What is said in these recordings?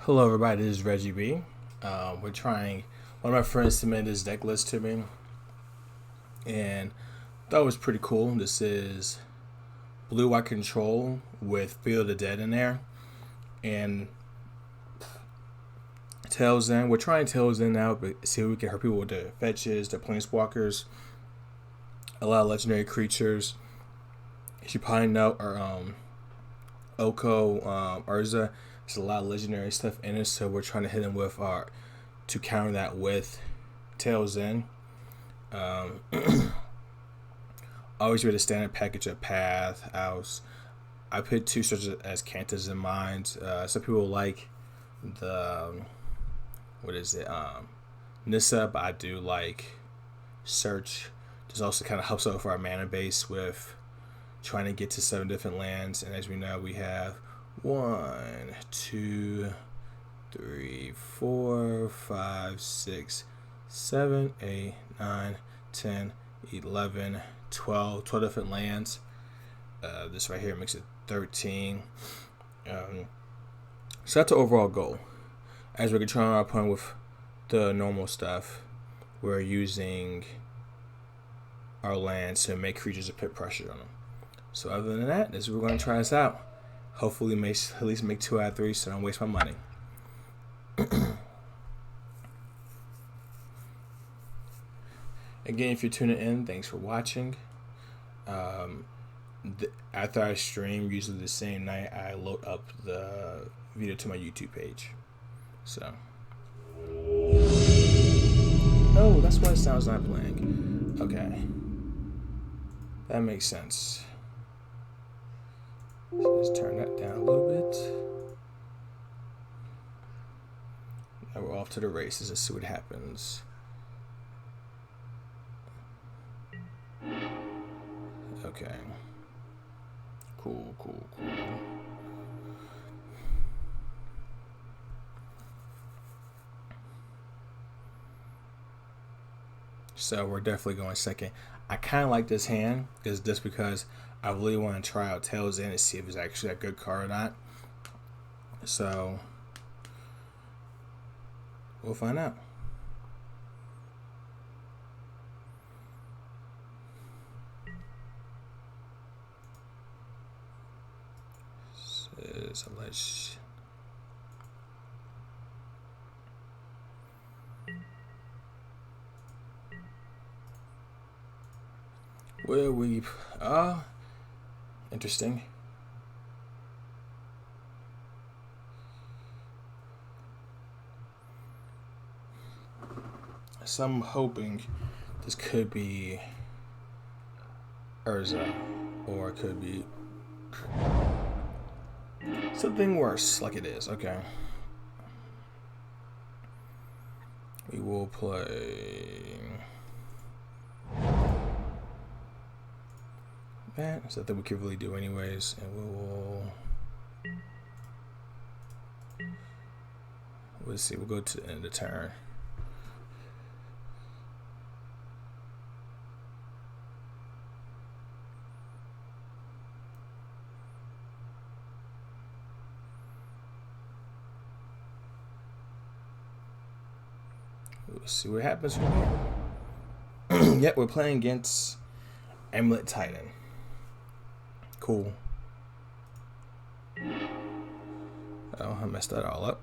Hello, everybody. This is Reggie B. We're trying. One of my friends submitted this deck list to me, and thought it was pretty cool. This is blue white control with Field of the Dead in there, and Tails in. We're trying Tails in now, but see if we can hurt people with the fetches, the planeswalkers, a lot of legendary creatures. As you probably know, our Oko, Urza. There's a lot of legendary stuff in it, so we're trying to hit him with our to counter that with Tails in. Always with a standard package of Path, House. I put two such as Cantus in mind. Some people like the Nissa, but I do like Search. This also kind of helps out for our mana base with trying to get to 7 different lands, and as we know, we have 1, 2, 3, 4, 5, 6, 7, 8, 9, 10, 11, 12 different lands. This right here makes it 13. So that's the overall goal. As we're controlling our opponent with the normal stuff, we're using our lands to make creatures to put pressure on them. So other than that, this is we're going to try this out. Hopefully at least make 2 out of 3 so I don't waste my money. Again, if you're tuning in, thanks for watching. After I stream, usually the same night, I load up the video to my YouTube page. So. Oh, that's why it sounds not playing. Okay. That makes sense. So let's turn that down a little bit. Now we're off to the races. Let's see what happens. Okay. Cool. So we're definitely going second. I kind of like this hand because I really want to try out Tails in and see if it's actually a good card or not. So we'll find out. So let's. Where we interesting. So I'm hoping this could be Urza, or it could be something worse, like it is. Okay. We will play that. Something we could really do anyways, and we'll see. We'll go to the end of the turn. We'll see what happens from here. Yep, we're playing against Amulet Titan. Cool. Oh, I messed that all up.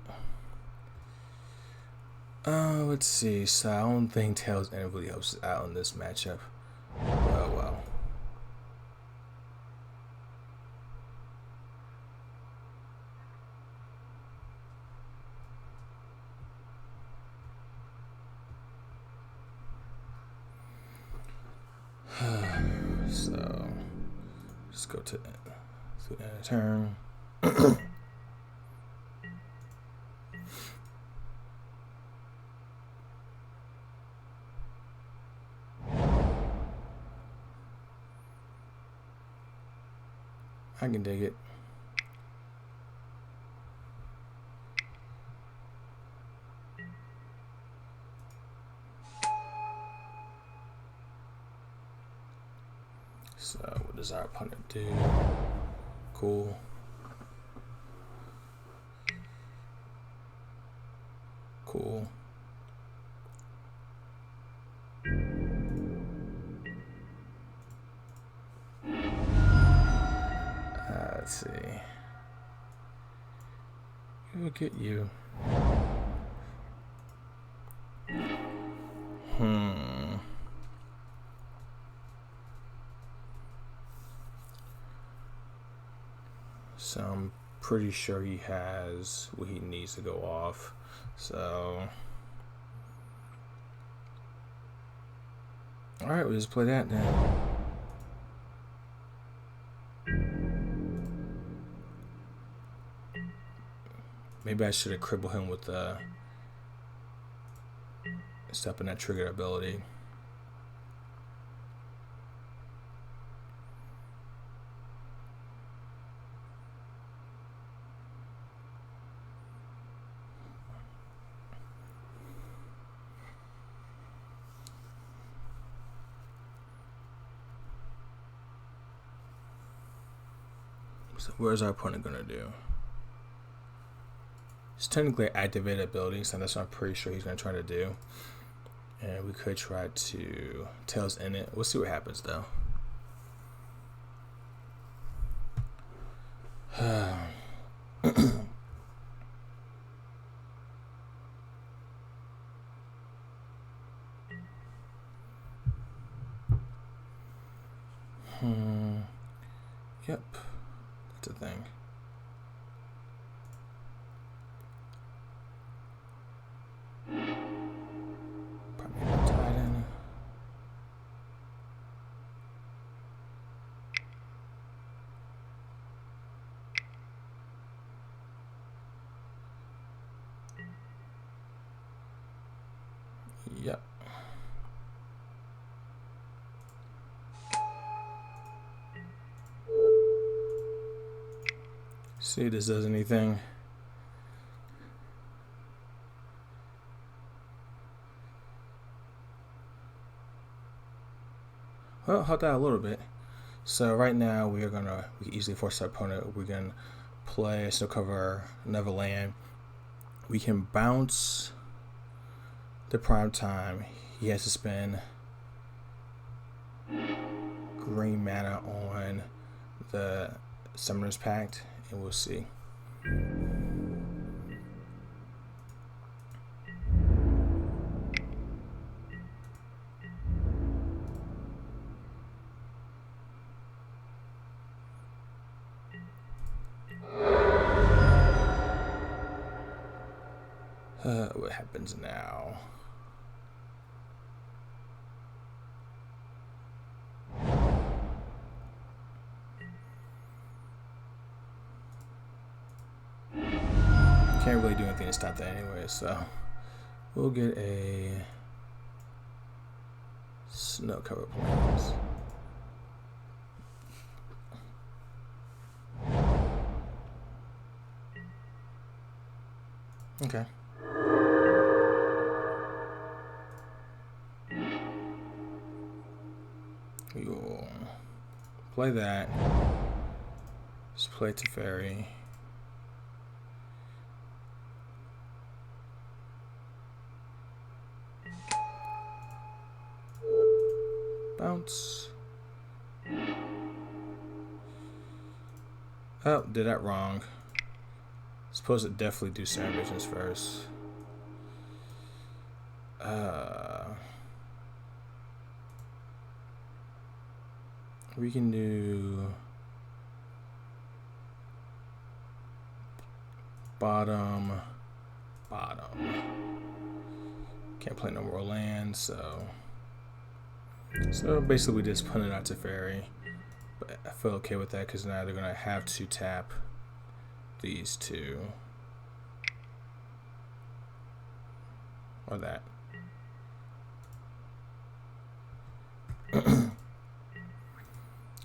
Let's see. So I don't think Tails really helps us out in this matchup. Oh well. So just go to the end of turn. I can dig it. So what does our opponent do? Cool. Cool. Let's see. We'll get you. So I'm pretty sure he has what he needs to go off. So, all right, we'll just play that then. Maybe I should have crippled him with stepping that trigger ability. So where's our opponent gonna do? It's technically activated ability, so that's what I'm pretty sure he's gonna try to do. And we could try to Tails in it. We'll see what happens though. Yep, that's a thing. Probably tied in. Yep. See if this does anything. Well, helped out a little bit. So right now we can easily force our opponent. We can play Snow Cover another land. We can bounce the prime time. He has to spend green mana on the Summoner's Pact, and we'll see. What happens now? Can't really do anything to stop that anyway, so we'll get a Snow Cover Plains. Okay. We will play that. Just play Teferi. Bounce. Oh, did that wrong. Suppose it definitely do Sand Visions first. We can do bottom. Can't play no more lands, so basically we just put it out to Teferi. But I feel okay with that because now they're gonna have to tap these two or that.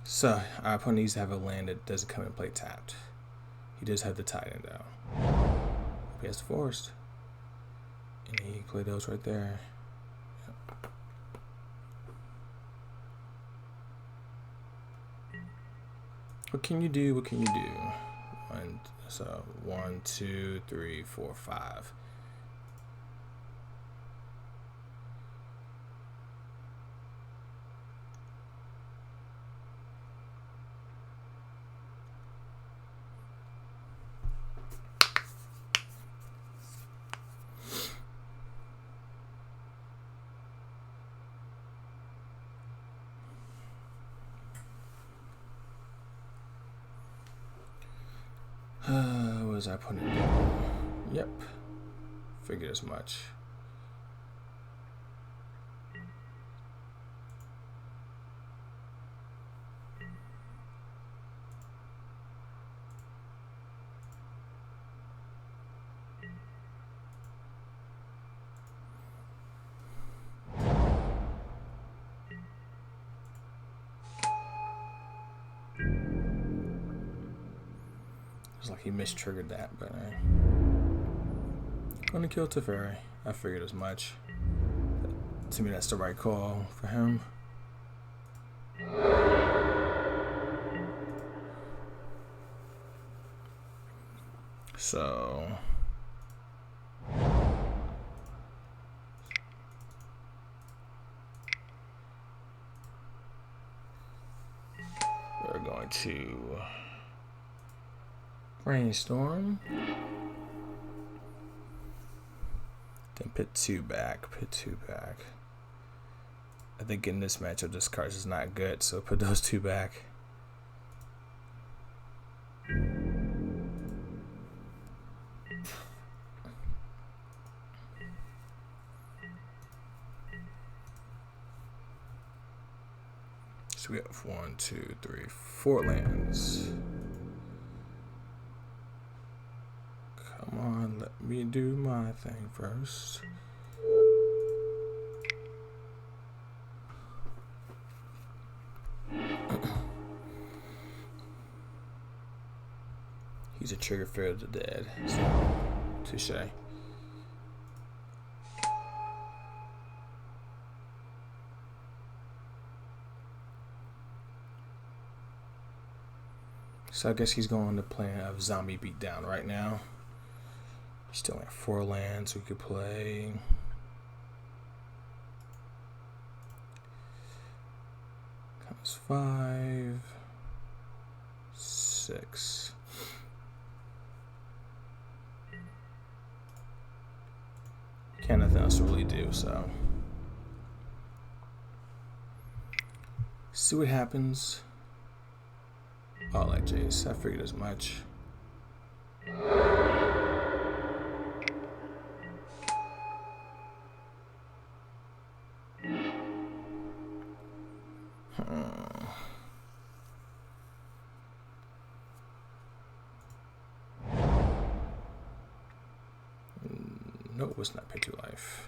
So our opponent needs to have a land that doesn't come and play tapped. He does have the Titan though. He has the Forest, and he can play those right there. Yep. What can you do? What can you do? So 1, 2, 3, 4, 5. What was I putting it down? Yep. Figured as much. It's like he mistriggered that, but gonna kill Teferi. I figured as much. To me, that's the right call for him. So we're going to brainstorm. Then put 2 back. I think in this matchup, this card is not good, so put those 2 back. So we have 1, 2, 3, 4 lands. Come on, let me do my thing first. He's a trigger fear of the dead. So, touche. So I guess he's going on the plan of zombie beatdown right now. He's still at 4 lands we could play. Comes 5, 6. Can't nothing else to really do, so see what happens. Oh, like Jace, I figured as much. Nope, it's not pay 2 life.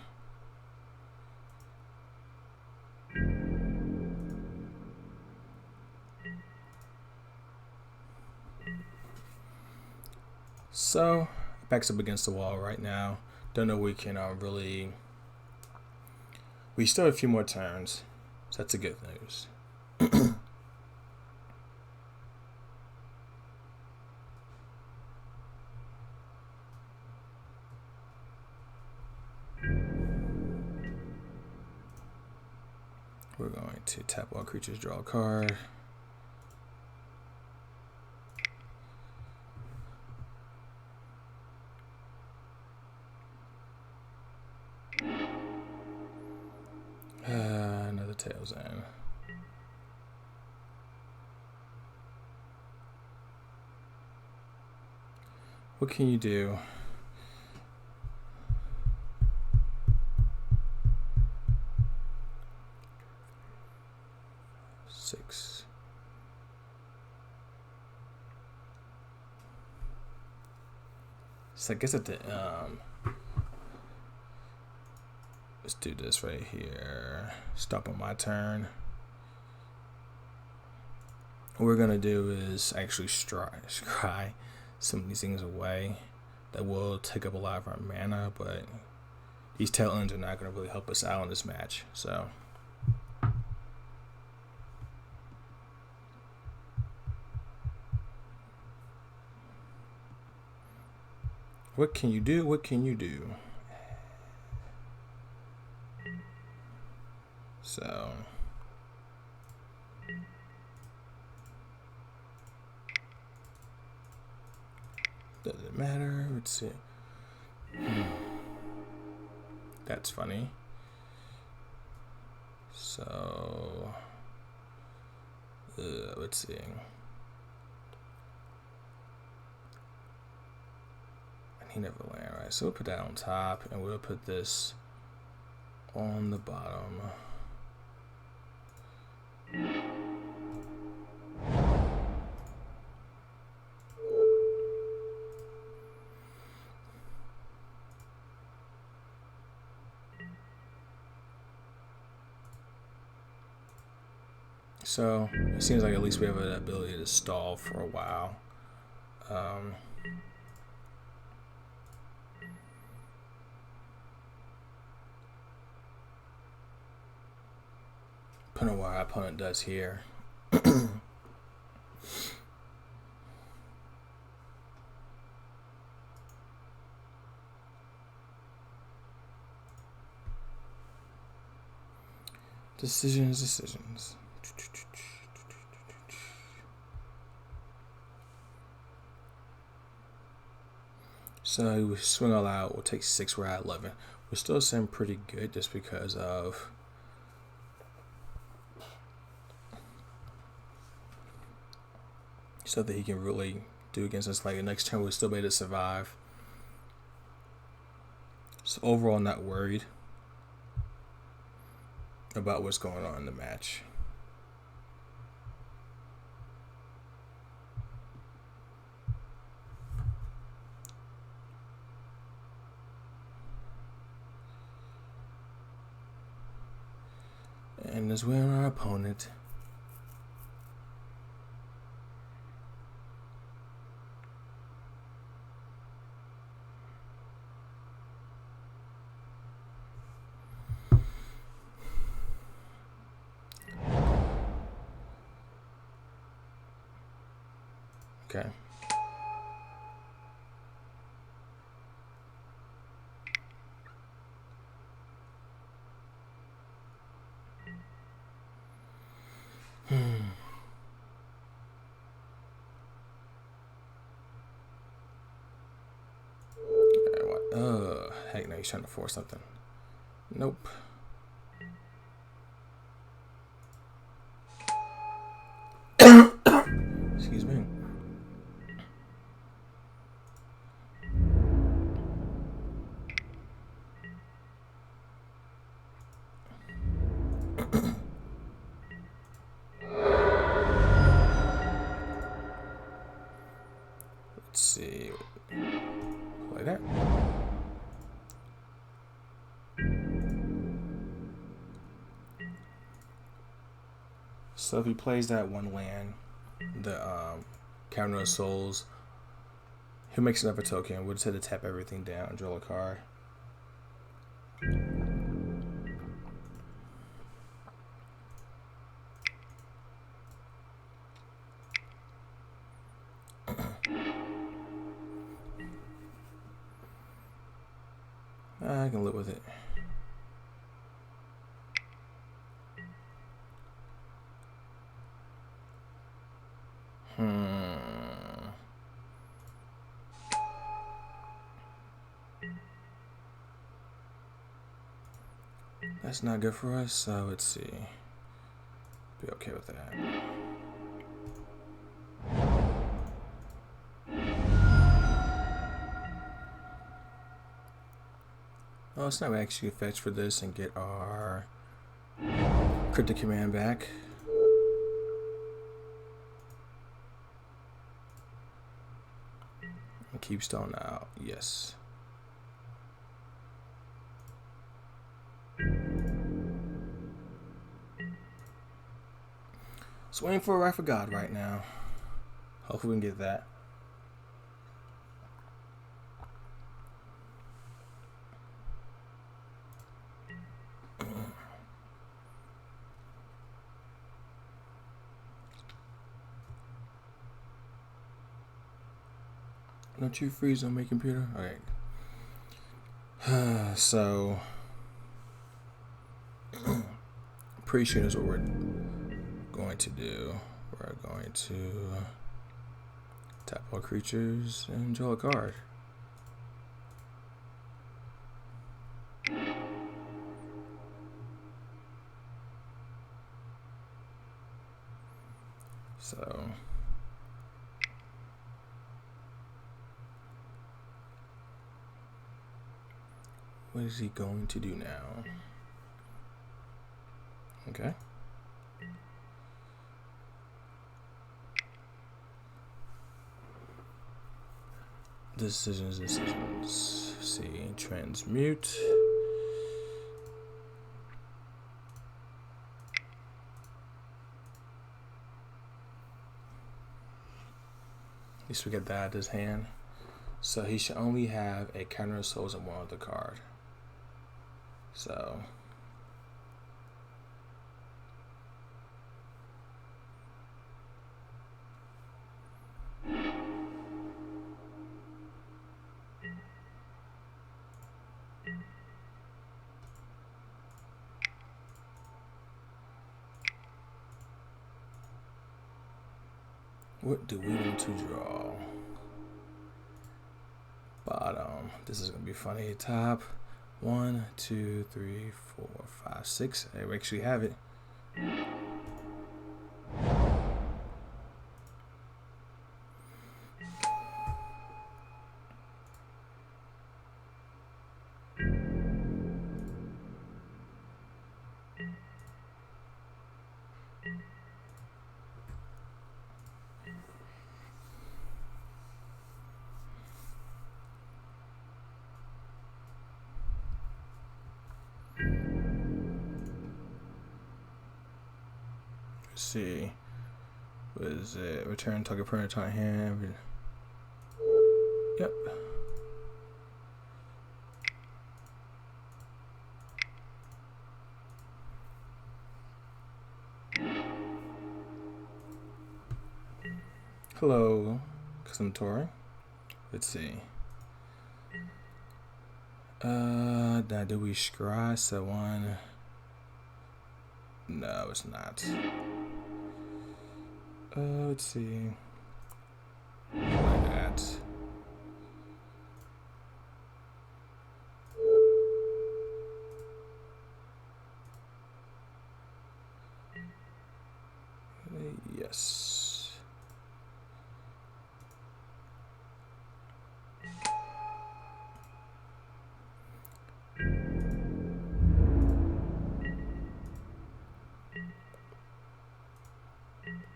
So, back's up against the wall right now. Don't know we can really. We still have a few more turns, so that's a good news. We're going to tap all creatures, draw a card. Another Tails in. What can you do? Six. So I guess at the let's do this right here. Stop on my turn. What we're gonna do is actually scry some of these things away. That will take up a lot of our mana, but these tail ends are not gonna really help us out in this match. So what can you do? What can you do? So doesn't matter. Let's see. That's funny. So let's see. He never land, right? So we'll put that on top, and we'll put this on the bottom. So it seems like at least we have an ability to stall for a while. Depending on what our opponent does here. Decisions. So we swing all out. We'll take 6. We're at 11. We're still sitting pretty good just because of stuff that he can really do against us. Like the next turn, we'll still be able to survive. So overall, not worried about what's going on in the match. And as we're our opponent. Okay. Heck no, he's trying to force something. Nope. Excuse me. Let's see. Play that. So if he plays that one land, the Cavern of Souls, he'll make another token. We'll just have to tap everything down and draw a card. I can live with it. That's not good for us, so let's see. Be okay with that. Oh, it's not we actually fetch for this and get our cryptic command back. And keep stone out, yes. So waiting for a Wrath of God right now. Hopefully we can get that. Don't you freeze on my computer? Alright. So pretty sure is what we're going to do. We're going to tap all creatures and draw a card. So What is he going to do now? Okay. Decisions. See, transmute. At least we get that at his hand. So he should only have a counter of souls and one other card. So what do we want to draw? Bottom. This is gonna be funny. Top. 1, 2, 3, 4, 5, 6. Hey, we actually have it. Let's see. What is it? Return target permanent target hand. Yep. Hello, custom touring. Let's see. Now do we scry? So one. No, it's not. Let's see. Why not? Yes.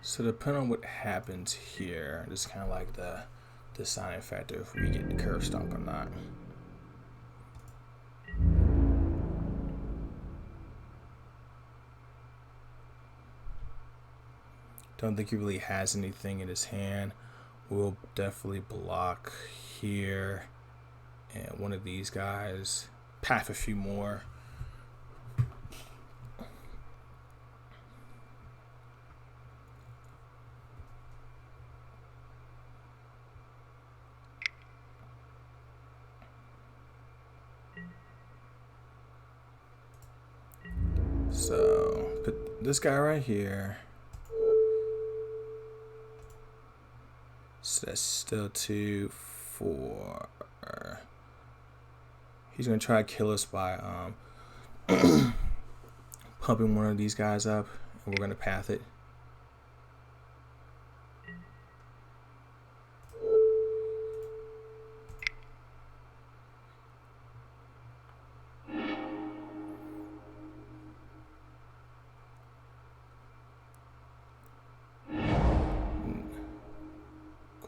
So depending on what happens here, this is kind of like the deciding factor if we get the curve stomp or not. Don't think he really has anything in his hand. We'll definitely block here and one of these guys. Path a few more. So put this guy right here. So that's still 2, 4. He's gonna try to kill us by pumping one of these guys up, and we're gonna path it.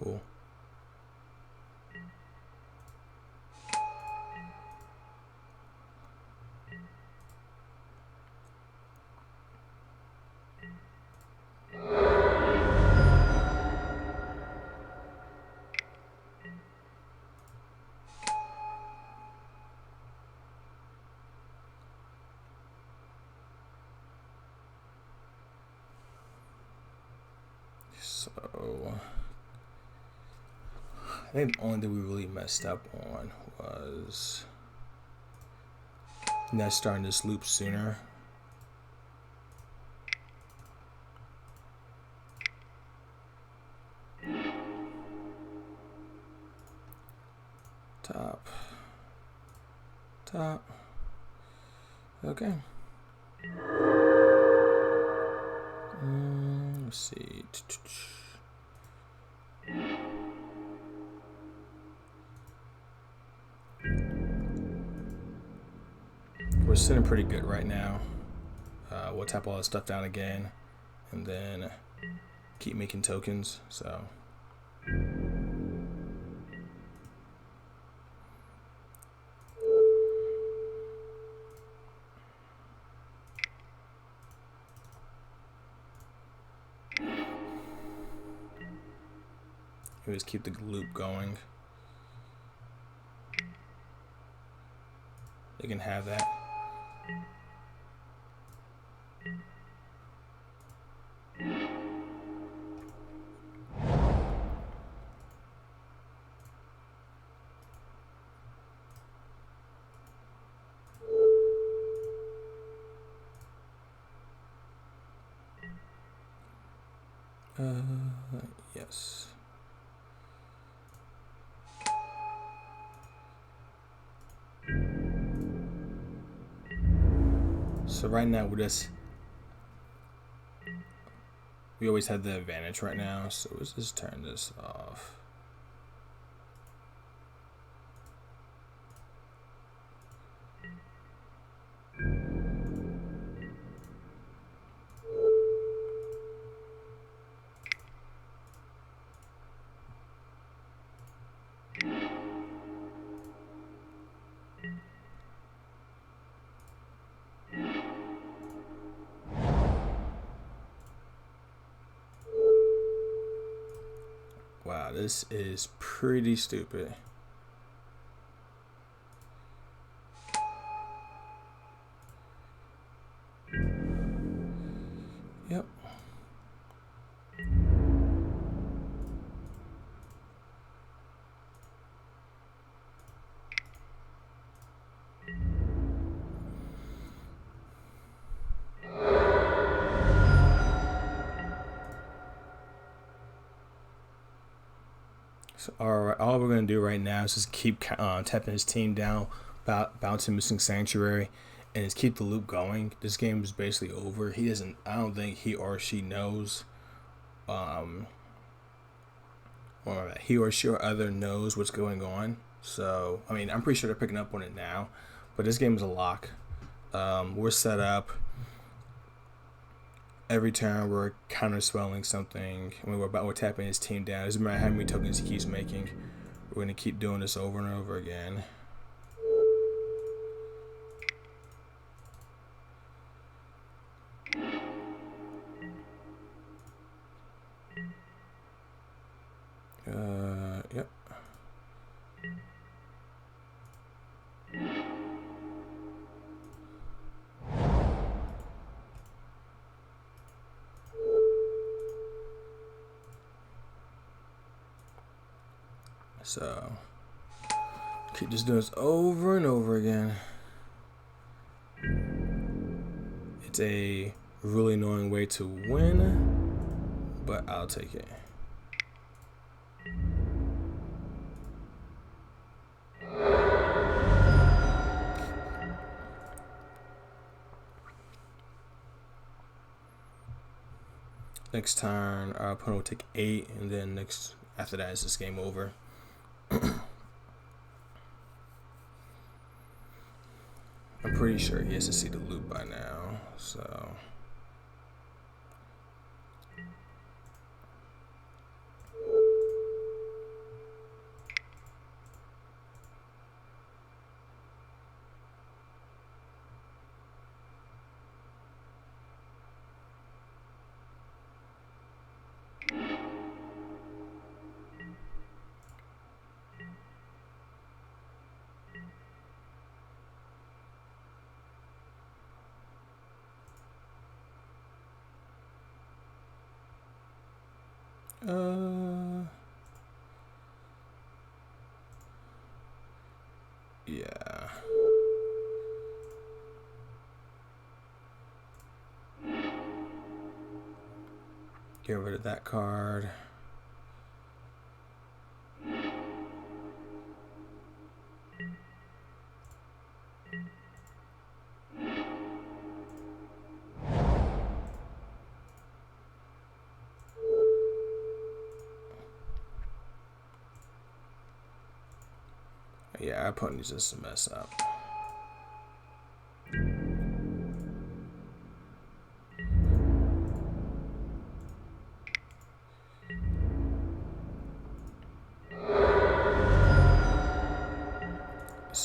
Cool. So I think the only thing we really messed up on was not starting this loop sooner. Top. Okay. Let's see. we're sitting pretty good right now. We'll tap all this stuff down again, and then keep making tokens. So. Just keep the loop going. You can have that. Yes. So right now we always have the advantage right now, so let's just turn this off. Wow, this is pretty stupid. Yep. So all we're going to do right now is just keep tapping his team down, bouncing Missing Sanctuary, and just keep the loop going. This game is basically over. I don't think he or she knows, or he or she or other knows what's going on. So, I mean, I'm pretty sure they're picking up on it now, but this game is a lock. We're set up. Every turn we're counter spelling something. I mean, we're tapping his team down. It doesn't matter how many tokens he keeps making. We're gonna keep doing this over and over again. Yep. So keep just doing this over and over again. It's a really annoying way to win, but I'll take it. Next turn, our opponent will take 8, and then after that is this game over. I'm pretty sure he has to see the loop by now, so. Yeah. Get rid of that card. Yeah, our opponent needs just to mess up.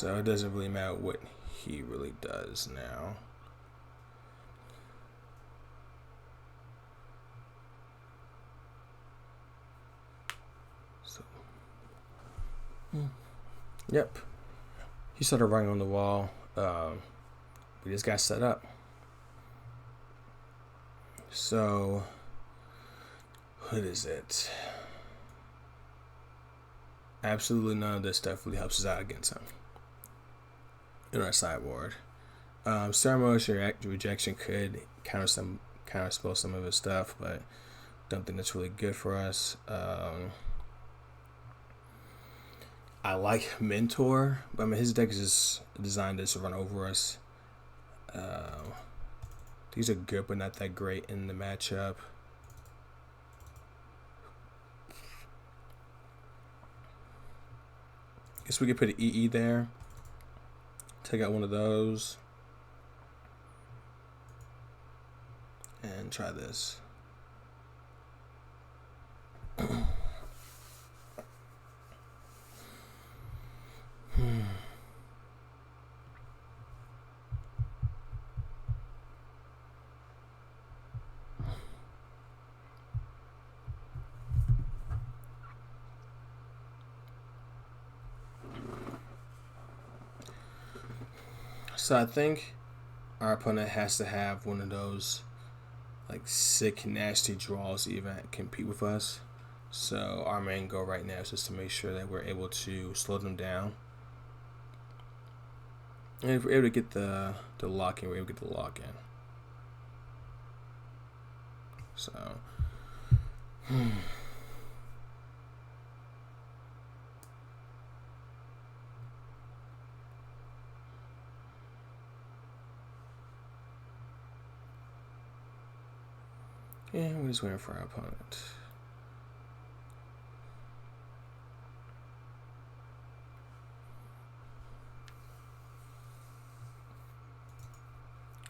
So it doesn't really matter what he really does now. So, yep. He started writing on the wall. We just got set up. So, what is it? Absolutely none of this stuff really helps us out against him in our sideboard. Ceremonious rejection could counterspell some of his stuff, but don't think that's really good for us. I like Mentor, but I mean his deck is just designed to run over us. These are good, but not that great in the matchup. Guess we could put an EE there. Take out one of those. And try this. So I think our opponent has to have one of those like sick, nasty draws to even compete with us. So our main goal right now is just to make sure that we're able to slow them down. And if we're able to get the lock in, we're able to get the lock in. So yeah, we're just waiting for our opponent.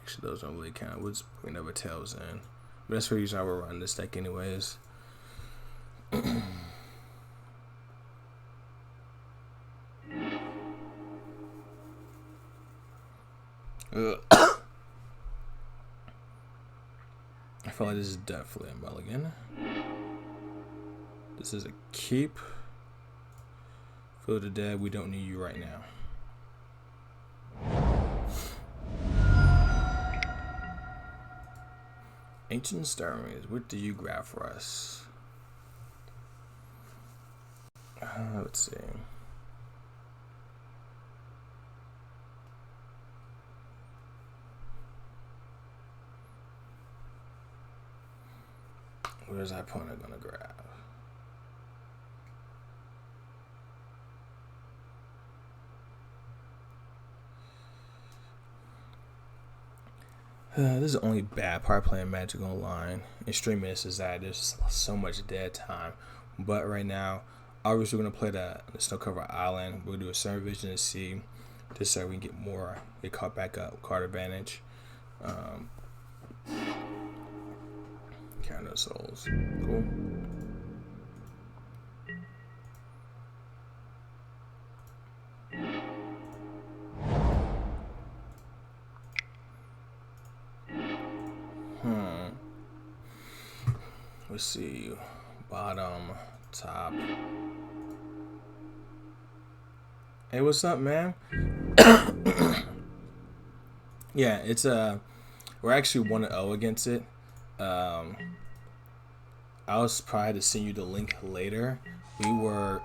Actually, those don't really count. We'll just bring over tails in. But that's the reason I will run this deck anyways. I feel like this is definitely a mulligan. This is a keep. Fill the dead, we don't need you right now. Ancient Stirrings, what do you grab for us? Let's see. What is our opponent gonna grab? This is the only bad part playing Magic Online and streaming this is that there's so much dead time. But right now, obviously we're gonna play the Snow Cover Island. We'll do a Server Vision to see just so we can get caught back up, card advantage. Counter souls. Cool. Let's see. Bottom, top. Hey, what's up, man? Yeah, it's we're actually 1-0 against it. I was probably to send you the link later. We were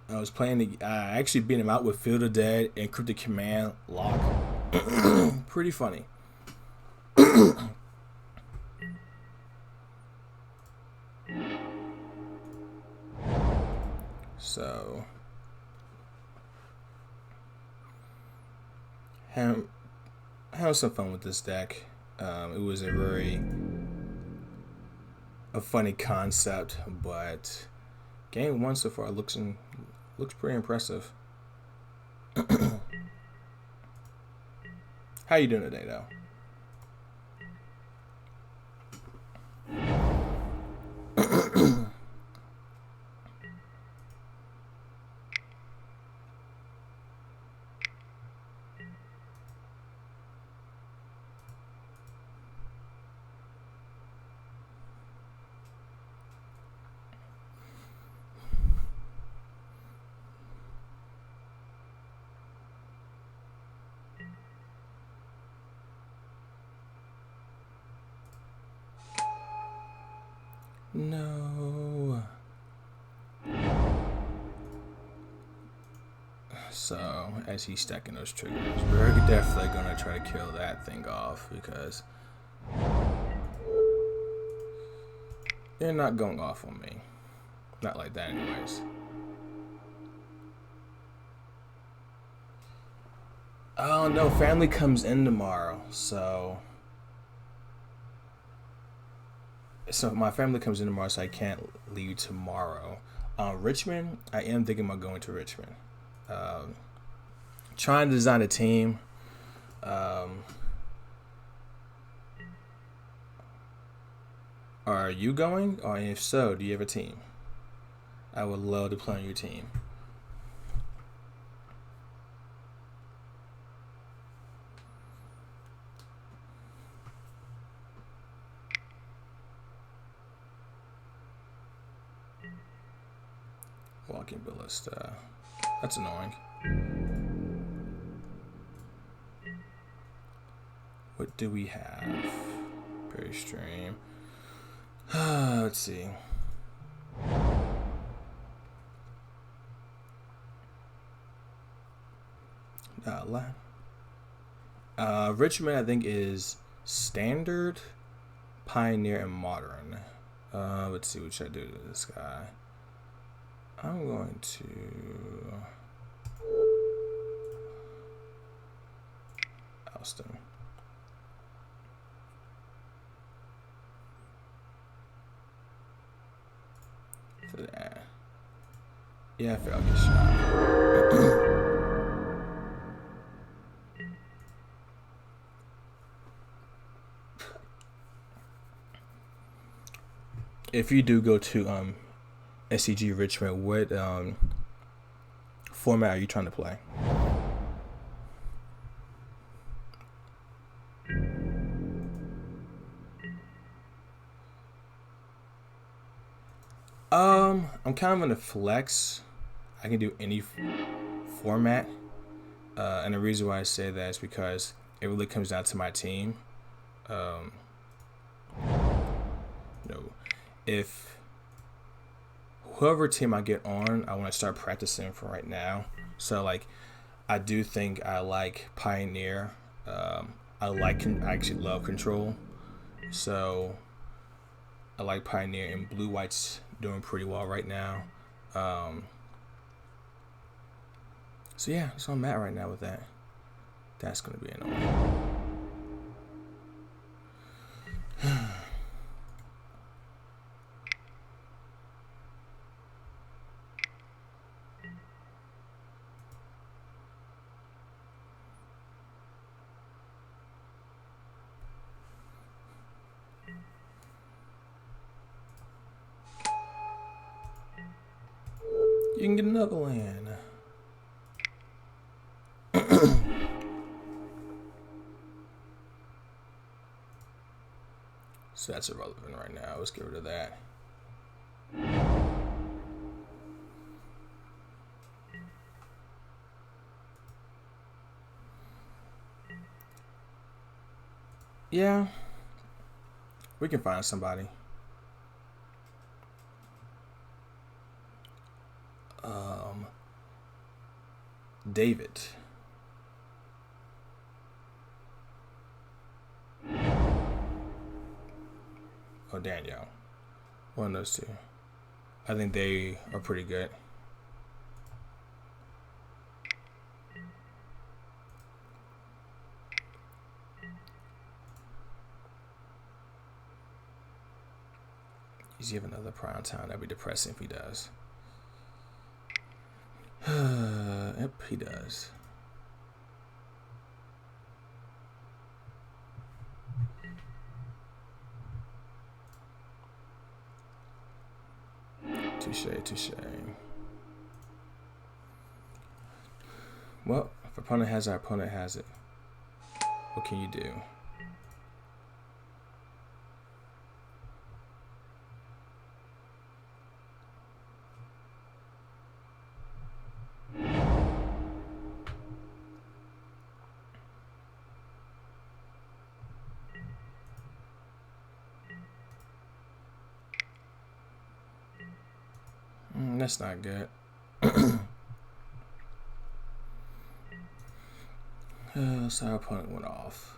I was playing actually beat him out with Field of Dead and Cryptic Command lock. Pretty funny. So having some fun with this deck. It was a funny concept, but game one so far looks pretty impressive. How you doing today, though? No. So, as he's stacking those triggers, we're definitely going to try to kill that thing off because they're not going off on me. Not like that anyways. Oh no, family comes in tomorrow, so my family comes in tomorrow, so I can't leave tomorrow. Richmond, I am thinking about going to Richmond. Trying to design a team. Are you going? Or if so, do you have a team? I would love to play on your team. Walking ballista. That's annoying. What do we have? Very stream. Let's see. Richmond, I think, is standard, pioneer, and modern. Let's see what should I do to this guy. I'm going to Alston. For that. Yeah, I feel like it's shot. If you do go to SCG Richmond, what format are you trying to play? I'm kind of in a flex. I can do any format, and the reason why I say that is because it really comes down to my team. If whoever team I get on, I want to start practicing for right now. So like, I do think I like Pioneer. I actually love Control. So I like Pioneer, and Blue White's doing pretty well right now. So yeah, so I'm at right now with that. That's gonna be annoying. You can get another land. So that's irrelevant right now. Let's get rid of that. Yeah, we can find somebody. David. Or Danielle. One of those two. I think they are pretty good. Does he have another prime time? That'd be depressing if he does. Yep, he does. Touche. Well, if opponent has it, our opponent has it. What can you do? That's not good. So our opponent went off.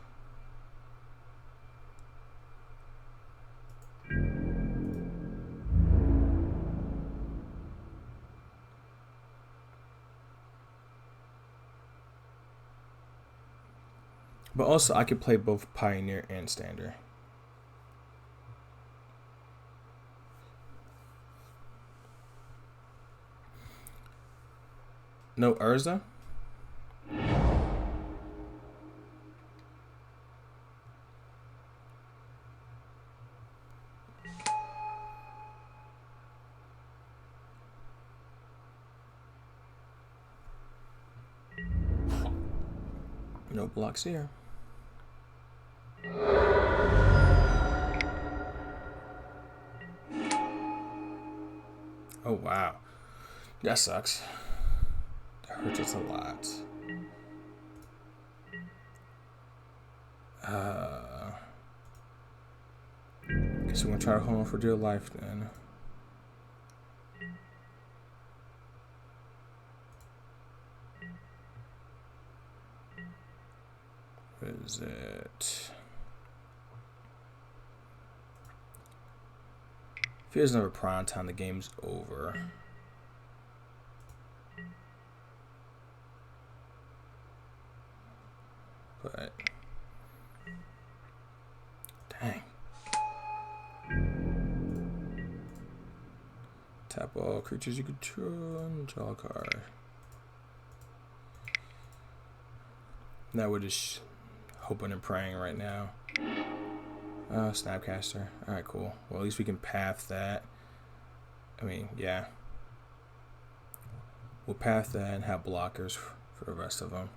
But also, I could play both Pioneer and Standard. No Urza? No blocks here. Oh, wow. That sucks. That hurts us a lot. Guess we're gonna try to hold on for dear life then. What is it? If he doesn't have a prime time, the game's over. But dang. Tap all creatures you control and draw a card. Now we're just hoping and praying right now. Snapcaster. Alright, cool. Well, at least we can path that. I mean, yeah. We'll path that and have blockers for the rest of them.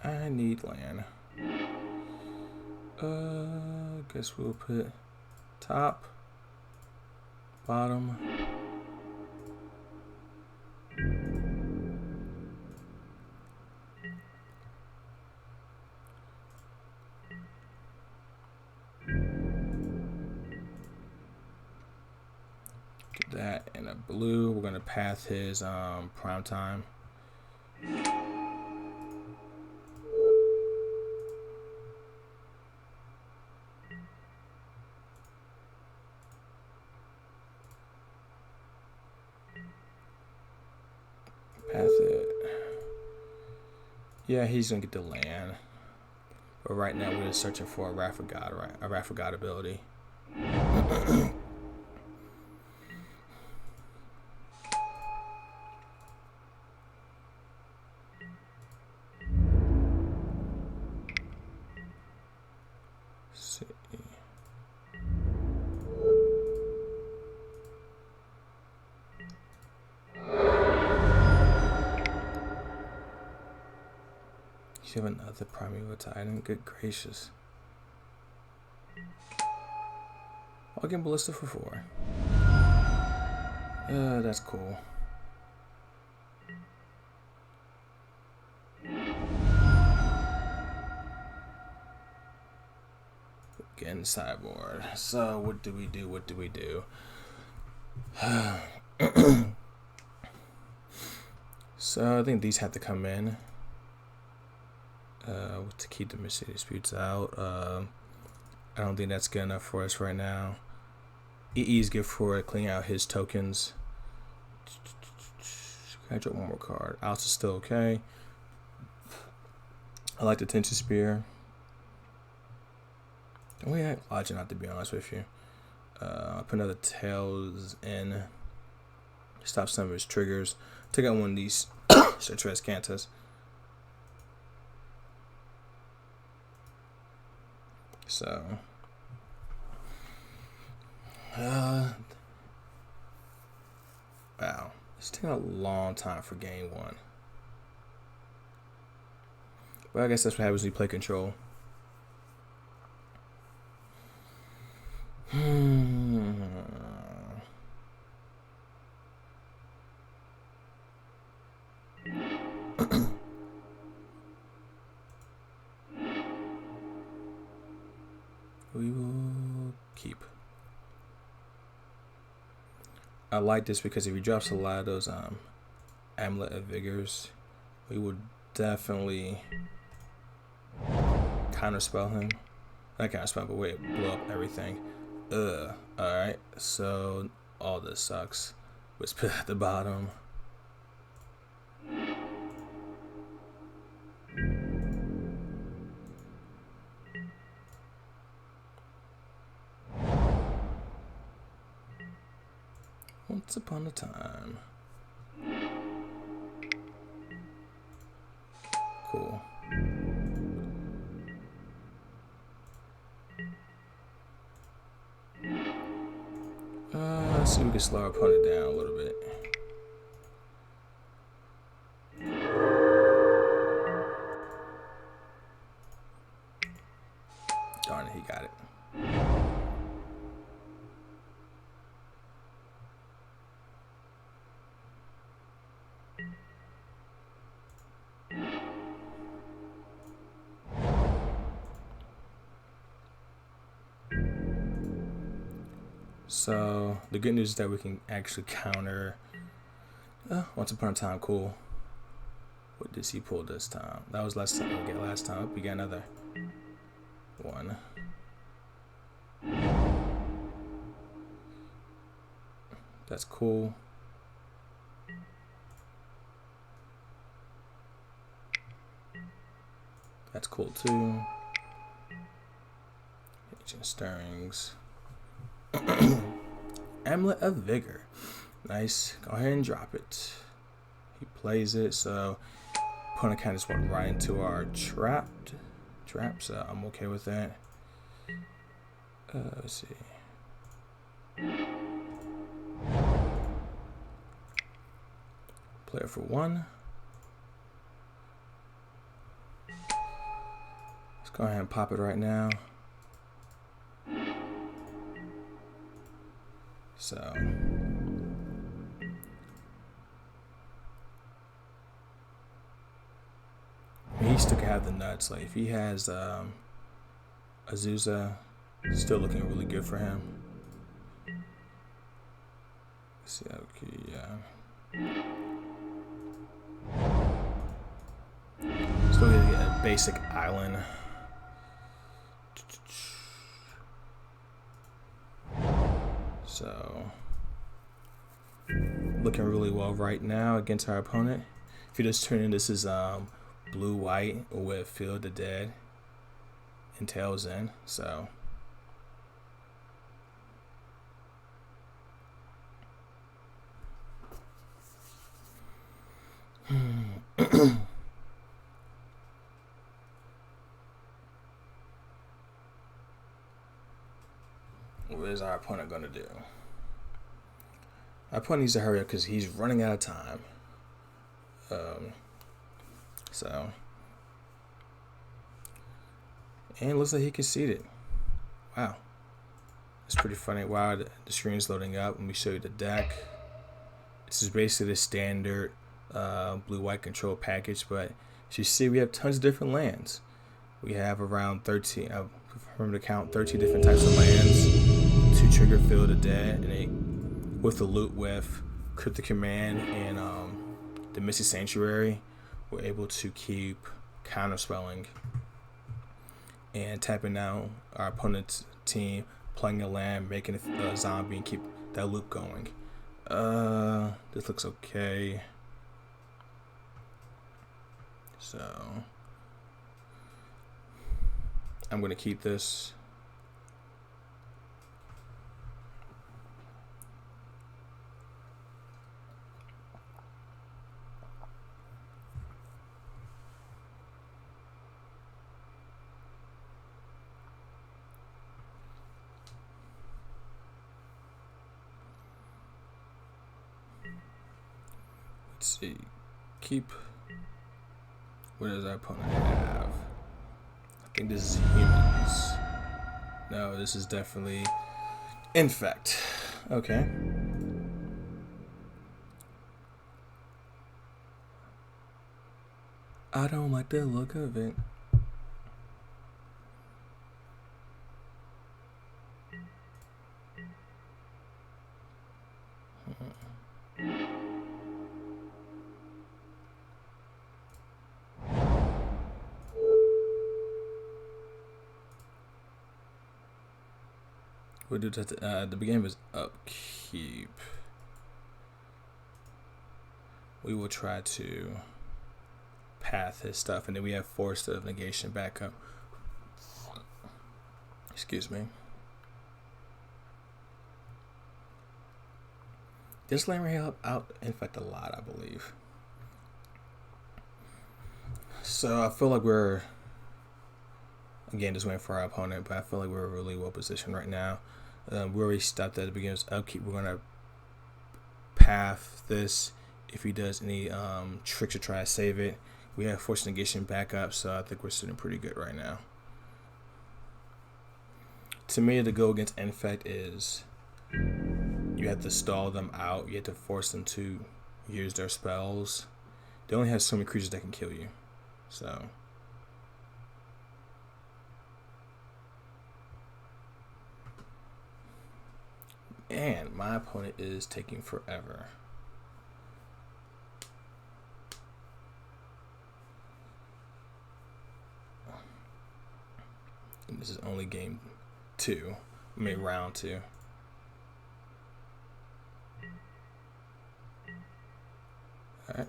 I need land. Guess we'll put top, bottom. Get that in a blue. We're gonna path his prime time. Path it. Yeah, he's gonna get the land. But right now we're searching for a Wrath of God, right? A Wrath of God ability. See. You have another Primeval Titan? Good gracious. Walking Ballista for 4. That's cool. Again, sideboard. So, what do we do? What do we do? So, I think these have to come in. To keep the Mystery Disputes out. I don't think that's good enough for us right now. EE is good for cleaning out his tokens. Can I drop one more card? Alice is still okay. I like the Tension Spear. Don't we have Lodge not, to be honest with you. I'll put another Tails in. Stop some of his triggers. Take out one of these Citrus Cantus. So, wow, it's taking a long time for game 1. But I guess that's what happens when you play control. We will keep. I like this because if he drops a lot of those Amulet of Vigors, we would definitely counterspell him. Not counterspell, but wait, blow up everything. Alright, so all this sucks. Let's put it at the bottom. Once upon a time. Cool. Let's see if we can slow our opponent down a little bit. Darn it, he got it. So the good news is that we can actually counter Once Upon a Time. Cool. What did he pull this time? That was last time. We got last time. We got another one. That's cool. That's cool too. Ancient Stirrings. Amulet of Vigor. Nice. Go ahead and drop it. He plays it, so opponent kind of just went right into our trap, so I'm okay with that. Let's see. Player for 1. Let's go ahead and pop it right now. So he still can have the nuts. Like if he has Azusa, still looking really good for him. Let's see, okay, yeah. Still gonna get a basic island. So looking really well right now against our opponent. If you just turn in, this is blue-white with Field the Dead and Tails in. So what is our opponent going to do? Our opponent needs to hurry up because he's running out of time. So, and it looks like he conceded. Wow, it's pretty funny. Wow, the screen's loading up. Let me show you the deck. This is basically the standard blue-white control package, but as you see, we have tons of different lands. We have around 13. I remember to count 13 different types of lands to trigger Field of Dead, and with the loot with Cryptic Command and the Misty Sanctuary, we're able to keep counterspelling and tapping out our opponent's team, playing a land, making a zombie, and keep that loop going. This looks okay. So I'm gonna keep this. Let's see. Keep. What does our opponent have? I think this is humans. No, this is definitely Infect. Okay. I don't like the look of it. We'll do that at the beginning of his upkeep. We will try to path his stuff, and then we have Force of Negation backup. Excuse me. This land will help out infect a lot, I believe. So I feel like we're, again, just waiting for our opponent, but I feel like we're really well positioned right now. We already stopped at the beginning of his upkeep. We're gonna path this. If he does any tricks to try to save it, we have Force Negation backup, so I think we're sitting pretty good right now. To me, the go against infect is you have to stall them out. You have to force them to use their spells. They only have so many creatures that can kill you. So and my opponent is taking forever. And this is only game 2. I mean round 2. Alright.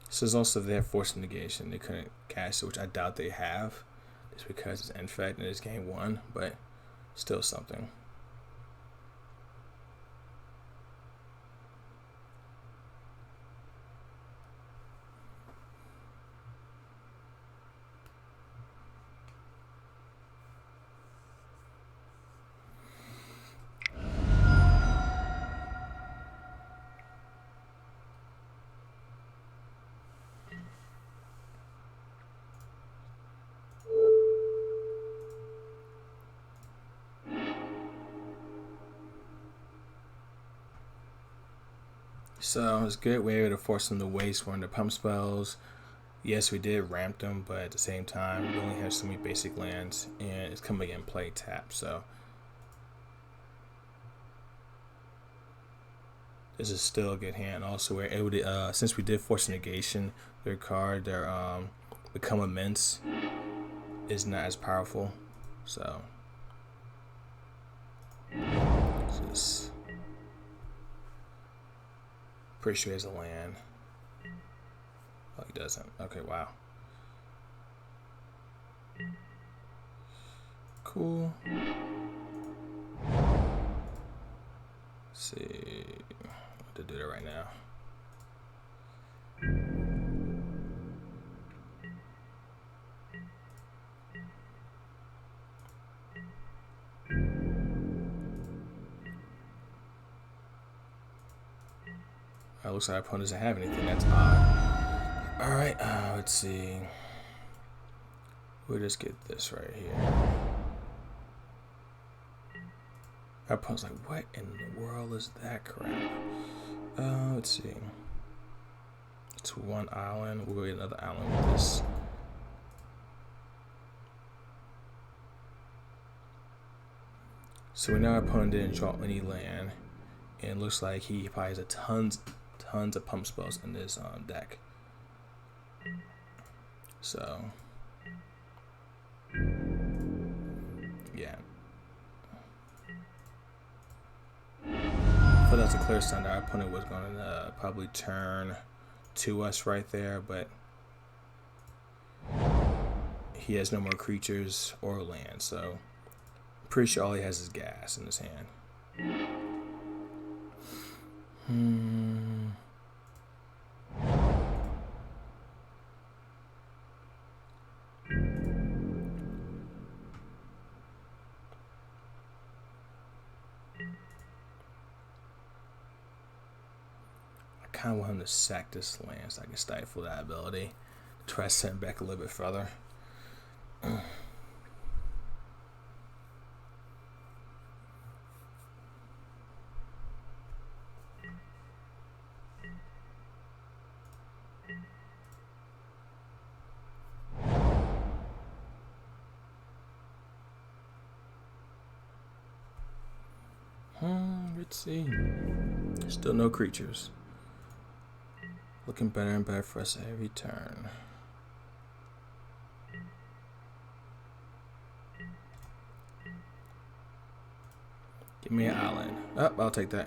So there's also their Force Negation. They couldn't cast it, which I doubt they have. Just because it's infect and it's game 1, but still something. So it's good. We're able to force them to waste one of their pump spells. Yes, we did ramp them, but at the same time, we only have so many basic lands, and it's coming in play tap. So this is still a good hand. Also, we're able to, since we did Force Negation, their card, their Become Immense, is not as powerful. So just pretty sure he has a land. Oh, he doesn't. Okay, wow. Cool. Let's see what to do that right now. Looks like our opponent doesn't have anything. That's odd. Alright, let's see. We'll just get this right here. Our opponent's like, what in the world is that crap? Let's see. It's one island. We'll go get another island with this. So we know our opponent didn't draw any land. And it looks like he probably has tons of pump spells in this deck. So yeah, I thought that's a clear sign that our opponent was going to probably turn to us right there, but he has no more creatures or land, so I'm pretty sure all he has is gas in his hand. I kind of want him to sack this land so I can stifle that ability. Try to send him back a little bit further. Let's see. Still no creatures. Looking better and better for us every turn. Give me an island. Oh, I'll take that.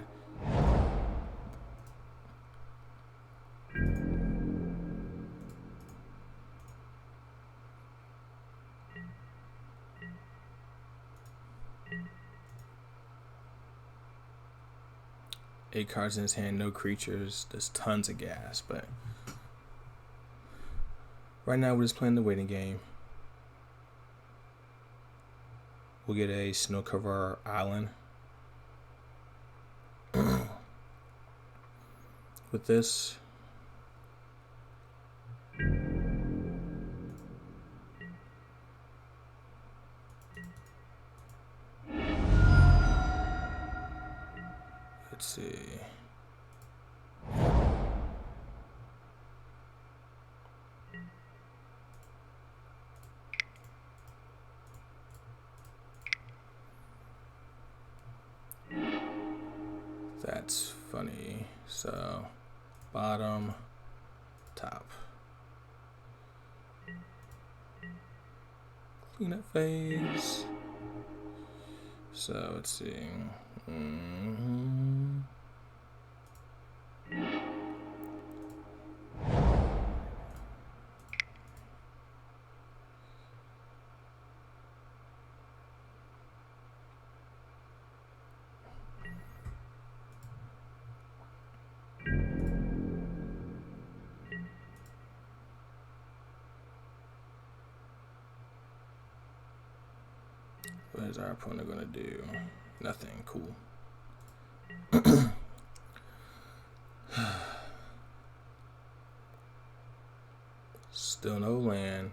Eight cards in his hand, no creatures. There's tons of gas, but right now we're just playing the waiting game. We'll get a snow cover island with this. Let's see. That's funny. So, bottom, top. Cleanup phase. So, let's see. What is our opponent gonna do? Nothing. Cool. Still no land.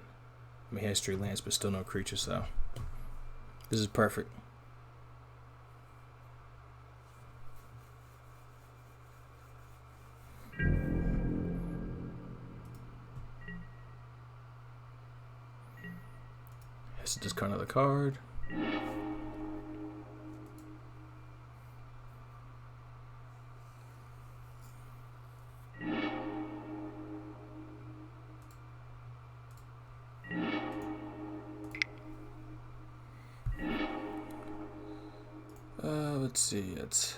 I mean, he has 3 lands, but still no creatures, so this is perfect. Has to discard another card. Let's see, it's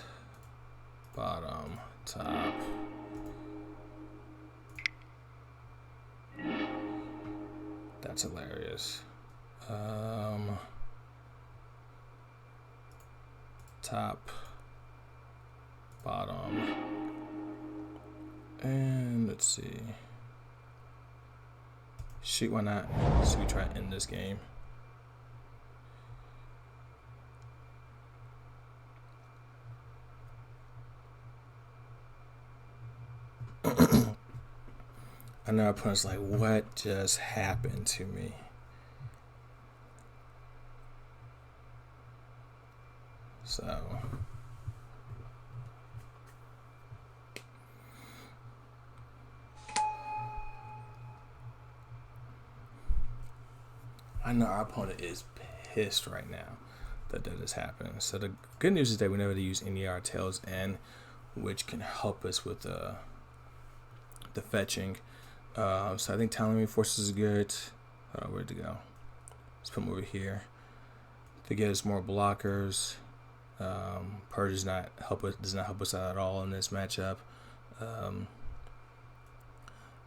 bottom, top. That's hilarious. Top, bottom, and let's see. Shoot, why not? So we try to end this game. I know our opponent's like, what just happened to me? So I know our opponent is pissed right now that has happened. So the good news is that we never use any of our tails in, which can help us with the fetching. So I think Talon Forces is good. Where'd it go? Let's put them over here to get us more blockers. Purge does not help us out at all in this matchup.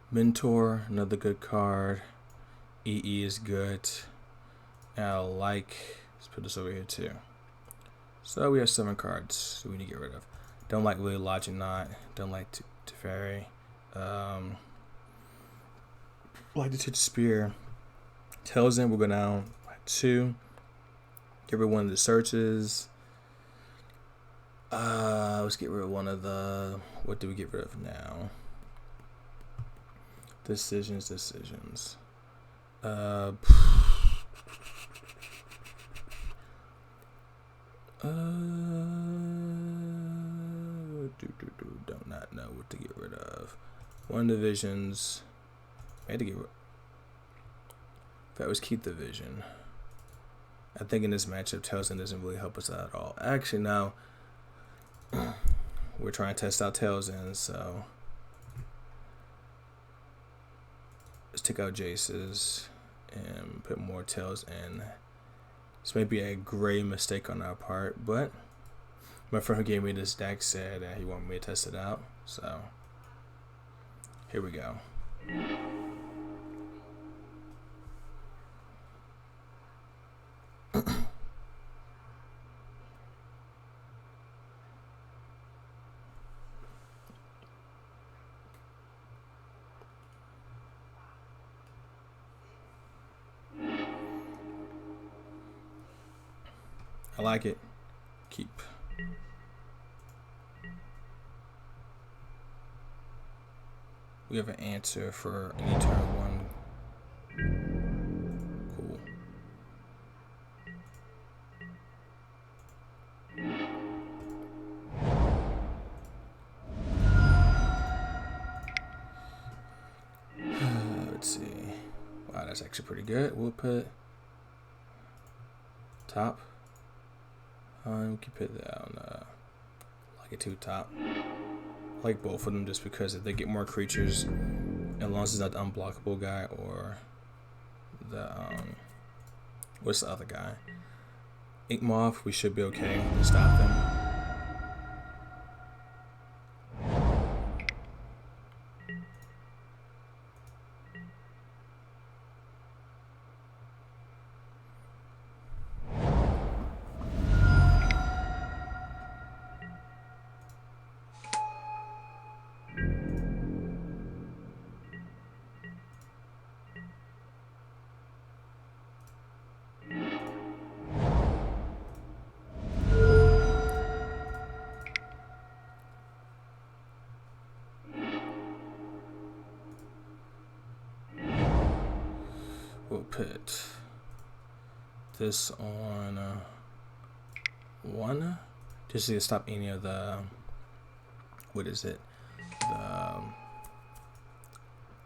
Mentor, another good card. EE is good. And I like. Let's put this over here too. So we have 7 cards that we need to get rid of. Don't like Willy Logic Knot. Don't like Teferi. Like the Titch Spear. Tails in, we'll go down by 2. Get rid of one of the searches. Let's get rid of one of the. What do we get rid of now? Decisions. Do not know what to get rid of. One divisions. I had to get rid. If I was keep the vision. I think in this matchup, Tailsin doesn't really help us out at all. Actually, no. We're trying to test out Tailsin, so let's take out Jace's and put more Tails in. This may be a gray mistake on our part, but My friend who gave me this deck said that he wanted me to test it out. So here we go. I like it. Keep. We have an answer for any turn one. Cool. Let's see. Wow, that's actually pretty good. We'll put top. We can put that on like a 2 top. I like both of them just because if they get more creatures, as long as it's not the unblockable guy or the what's the other guy? Ink Moth, we should be okay to stop them. We'll put this on 1 just to stop any of the what is it, the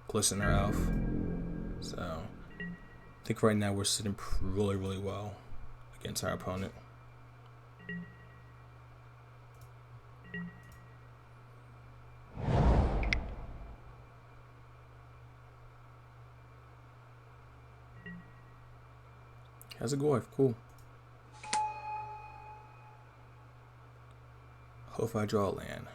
glistener elf. So I think right now we're sitting really well against our opponent. How's it going? Cool. Hope I draw a land.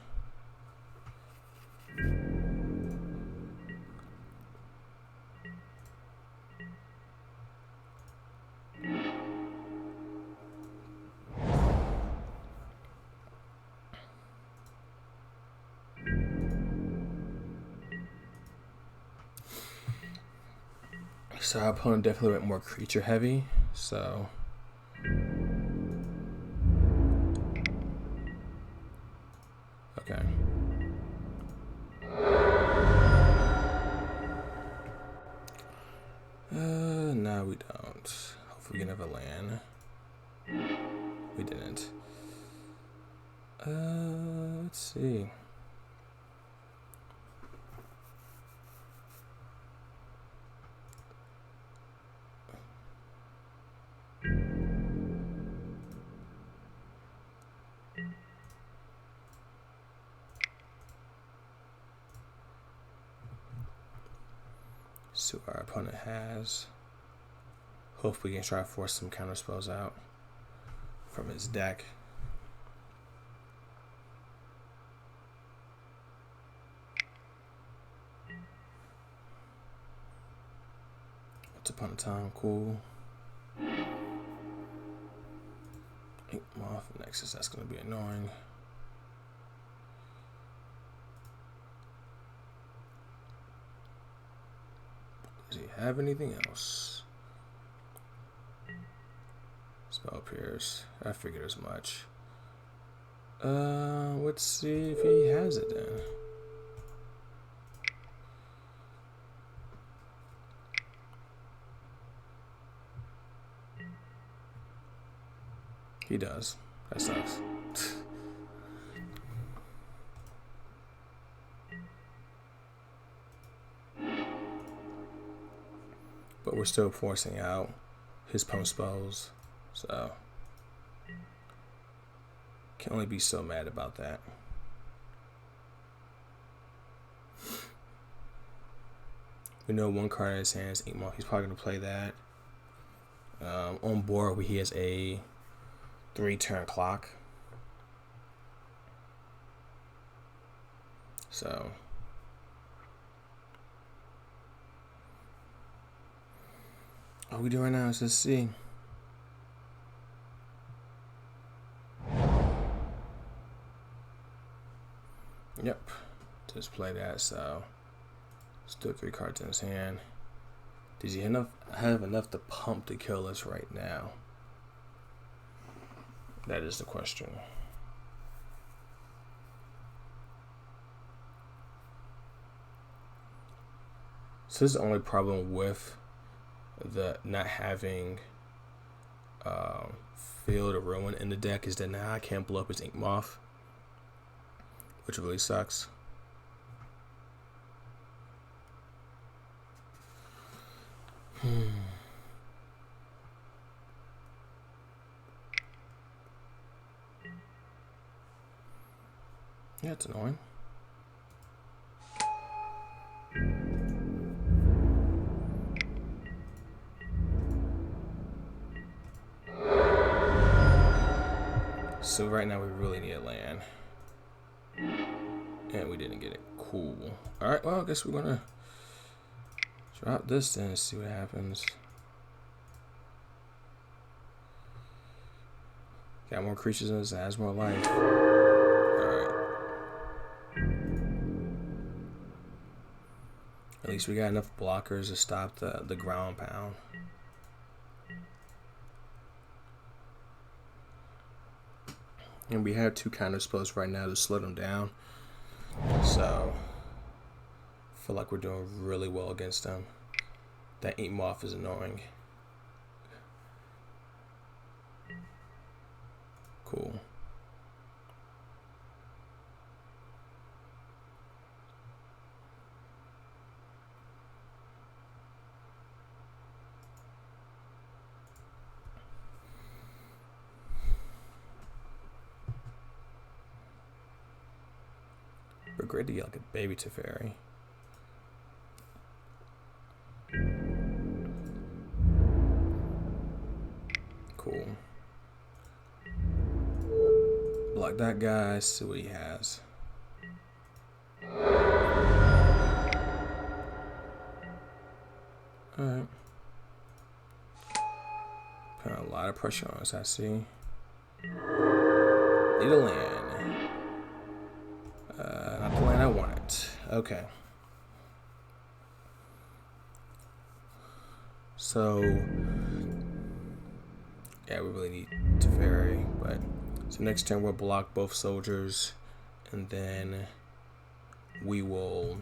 So our opponent definitely went more creature heavy. So okay. No, we don't. Hopefully we can have a land. We didn't. Let's see. See what our opponent has. Hopefully we can try to force some counter spells out from his deck. Once upon a time, cool. Ink Moth Nexus, that's gonna be annoying. Does he have anything else? Spell Pierce. I figured as much. Let's see if he has it then. He does. That sucks. But we're still forcing out his post spells, so can only be so mad about that. We know one card in his hand is Ink Moth. He's probably gonna play that. On board, he has a 3-turn clock. So all we do right now is just see. Yep, just play that. So still 3 cards in his hand. Does he have enough to pump to kill us right now? That is the question. So this is the only problem with the not having Field of Ruin in the deck, is that now I can't blow up his Ink Moth, which really sucks. Yeah, it's annoying. So right now we really need a land. And we didn't get it. Cool. Alright, well, I guess we're gonna drop this then and see what happens. Got more creatures in this, has more life. Alright. At least we got enough blockers to stop the ground pound. And we have 2 counter spells right now to slow them down. So I feel like we're doing really well against them. That Ink Moth is annoying. Cool. But great to get like a baby Teferi. Cool. Block that guy, see what he has. Alright. Putting a lot of pressure on us, I see. Need a land. Not the land I wanted. Okay. So yeah, we really need Teferi, but so next turn we'll block both soldiers, and then we will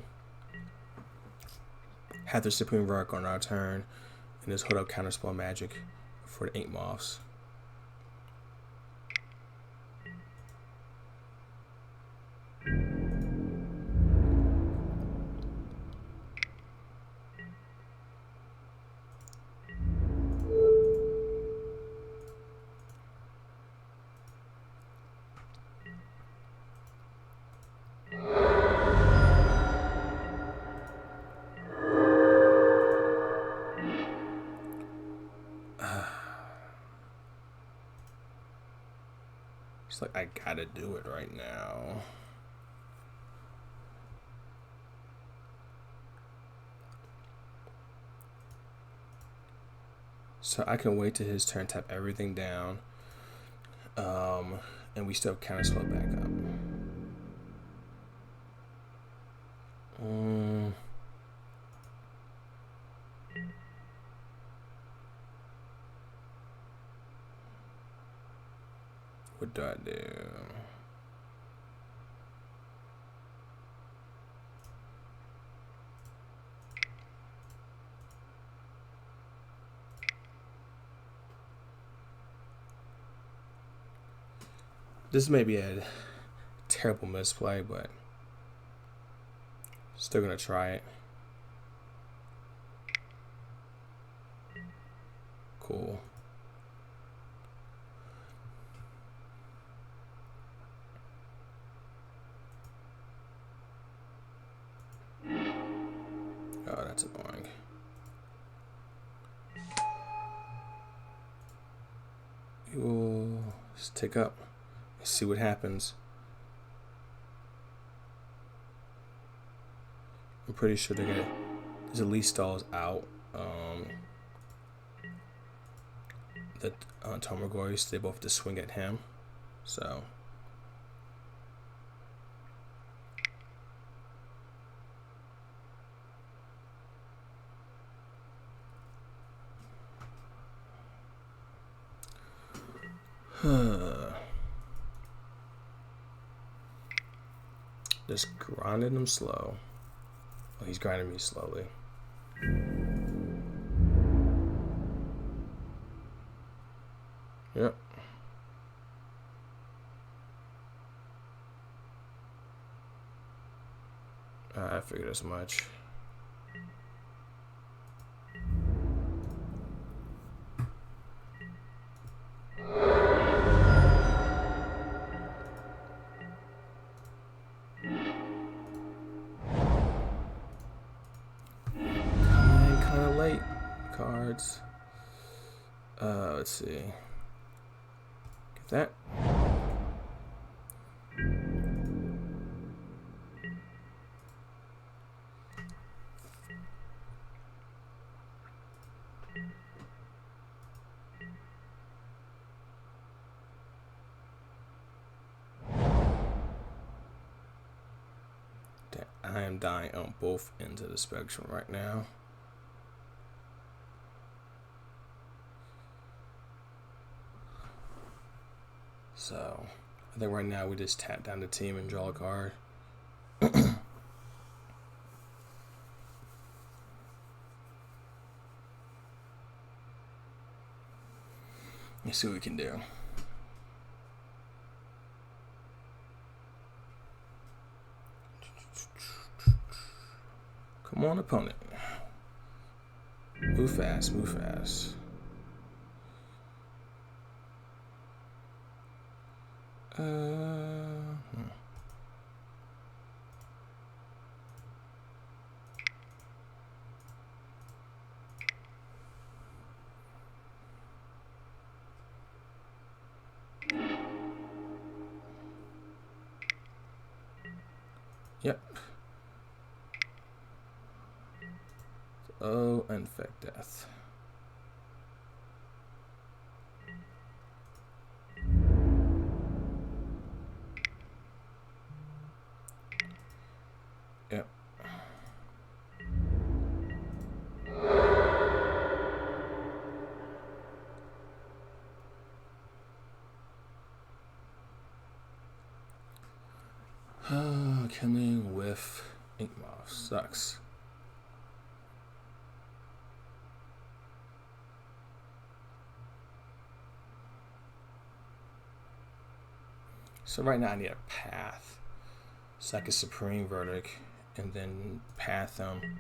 have the Supreme Verdict on our turn, and just hold up counterspell magic for the Ink Moths. It's like I gotta do it right now. So I can wait till his turn, tap everything down, and we still kind of slow back up. What do I do? This may be a terrible misplay, but still gonna try it. Cool. Oh, that's annoying. We'll just take up. See what happens. I'm pretty sure they're gonna. His elite stalls out. The Tomogoris, they both have to swing at him. So. Just grinding him slow. Oh, he's grinding me slowly. Yep. I figured as much. Kind of late. Cards. Let's see. Get that. I am dying on both ends of the spectrum right now. So, I think right now we just tap down the team and draw a card. Let's see what we can do. Come on, opponent. Move fast, move fast. Yep. Oh, infect death. Yep. Killing with ink moth sucks. So right now I need a path. So I can Supreme Verdict and then path them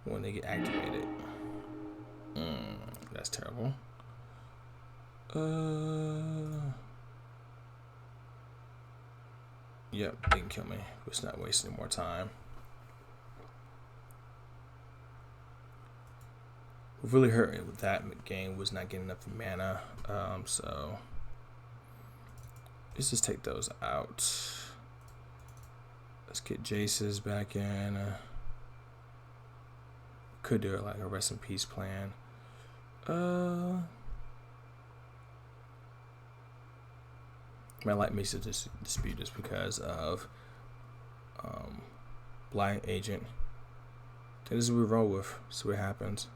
when they get activated. That's terrible. Yep, they can kill me. Let's not waste any more time. What really hurt me with that game was not getting enough mana. So let's just take those out. Let's get Jace's back in. Could do it like a rest in peace plan. I like me to dispute just because of Blind Agent. This is what we roll with. See what happens.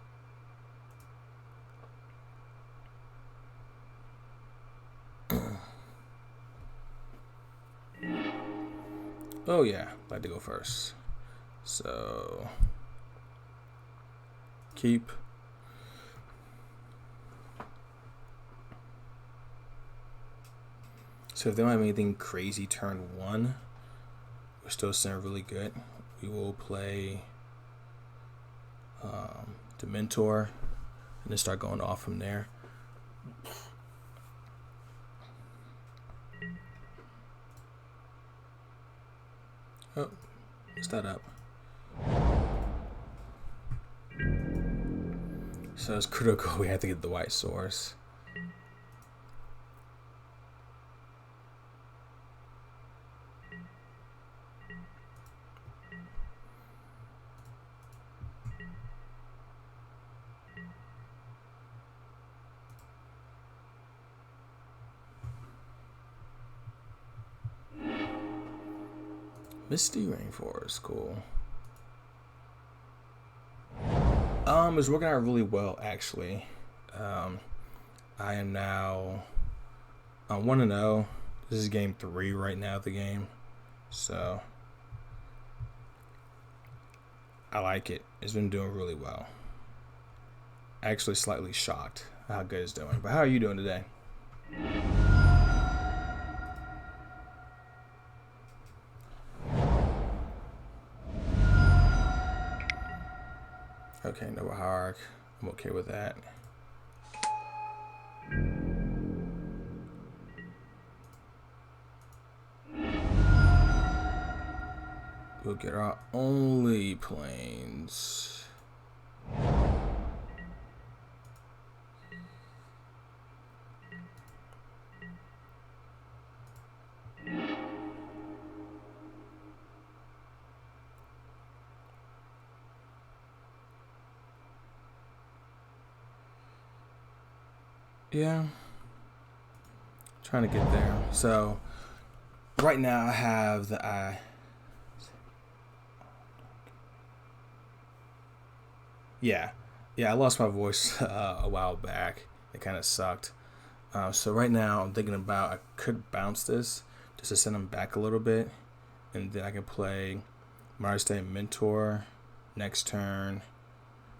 Oh yeah, I'd like to go first. So keep. So if they don't have anything crazy turn 1, we're still sitting really good. We will play Dementor and then start going off from there. Oh, what's that up? So it's critical. We have to get the white source. Misty Rainforest, cool. It's working out really well actually. I am now 1-0. This is game 3 right now of the game, so I like it. It's been doing really well. Actually, slightly shocked how good it's doing. But how are you doing today? Okay, no hierarch. I'm okay with that. We'll get our only planes. Yeah, trying to get there. So right now I have the yeah, I lost my voice a while back. It kind of sucked. So right now I'm thinking about I could bounce this just to send him back a little bit, and then I can play Mars Day Mentor next turn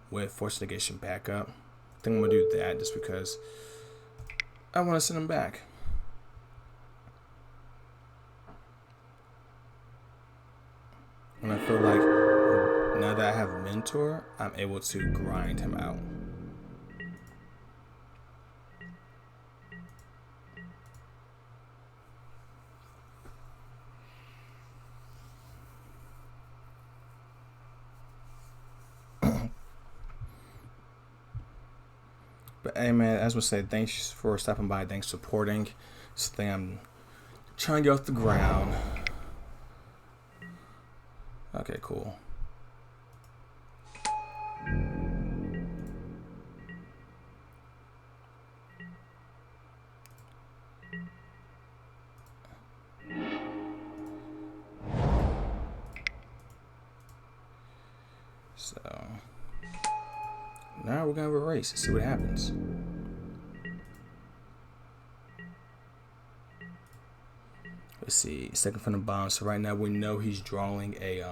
with Force Negation backup. I think I'm gonna do that just because I want to send him back. And I feel like now that I have Mentor, I'm able to grind him out. But hey man, as we say, thanks for stopping by, thanks for supporting this thing I'm trying to get off the ground. Okay, cool. So now we're gonna have a race and see what happens. Let's see, second from the bottom. So right now we know he's drawing a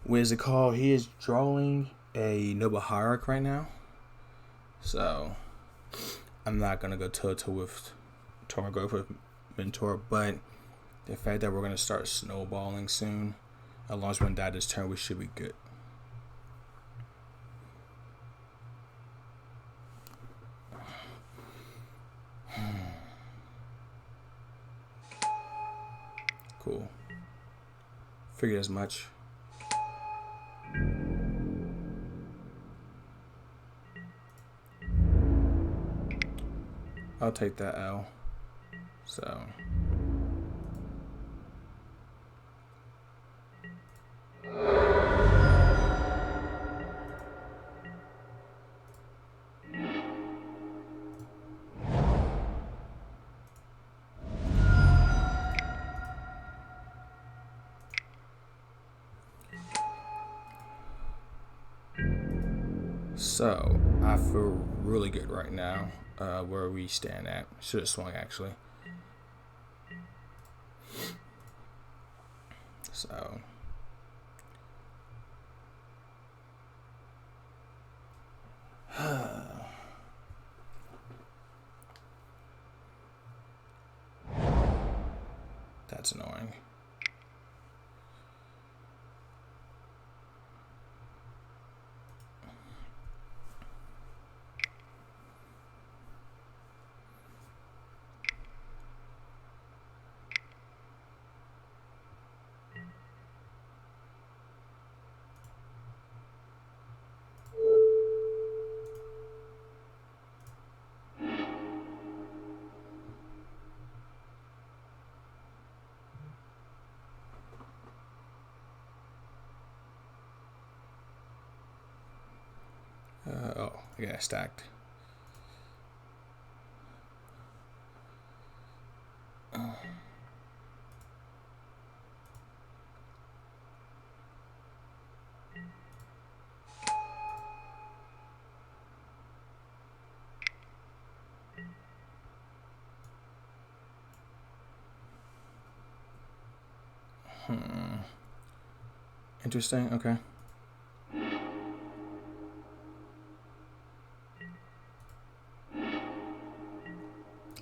what is it called? He is drawing a Noble Hierarch right now. So I'm not gonna go toe to toe with Tormagor with Mentor, but the fact that we're gonna start snowballing soon, as long as we don't die this turn, we should be good. Cool. Figured as much. I'll take that L. So I feel really good right now. Where we stand at. Should have swung actually. So that's annoying. Oh, I got stacked. Interesting. Okay.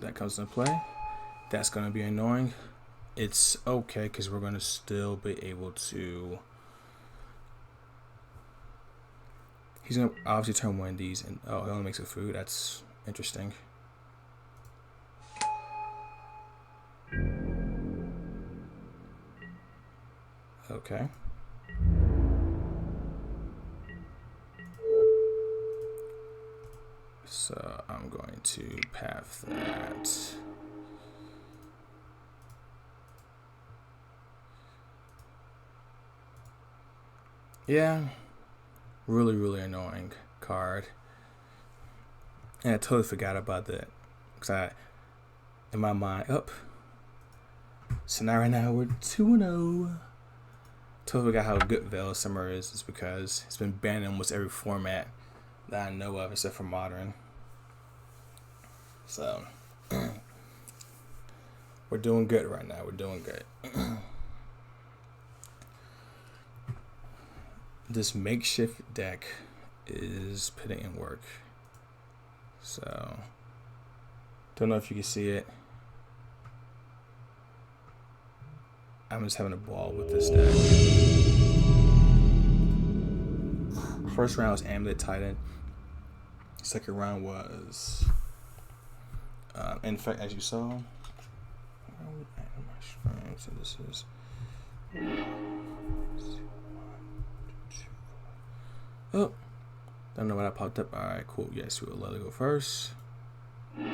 That comes into play. That's going to be annoying. It's okay because we're going to still be able to. He's going to obviously turn one of these, and oh, he only makes a food. That's interesting. Okay. So I'm going to path that. Yeah. Really, really annoying card. And I totally forgot about that. Because in my mind, up. So now right now we're 2-0. Totally forgot how good Veil Summer is. It's because it's been banned in almost every format that I know of except for Modern. So we're doing good right now. We're doing good. This makeshift deck is putting in work. So don't know if you can see it. I'm just having a ball with this deck. First round was Amulet Titan. Second round was in fact, as you saw, so this is oh, don't know what I popped up. All right, cool. Yes, we'll let it go first. You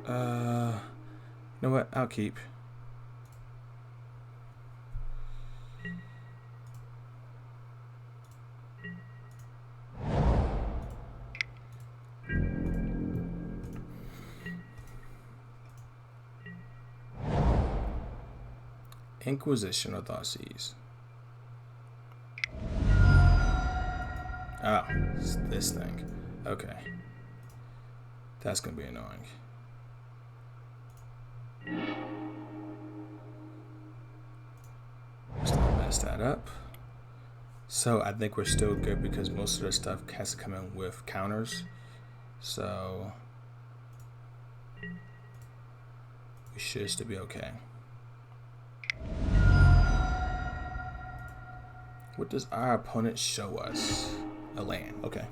know what? I'll keep. Inquisition or Thoughtseize. Oh, it's this thing. Okay. That's going to be annoying. Just gonna mess that up. So I think we're still good because most of the stuff has to come in with counters. So we should still be okay. What does our opponent show us? A land. Okay.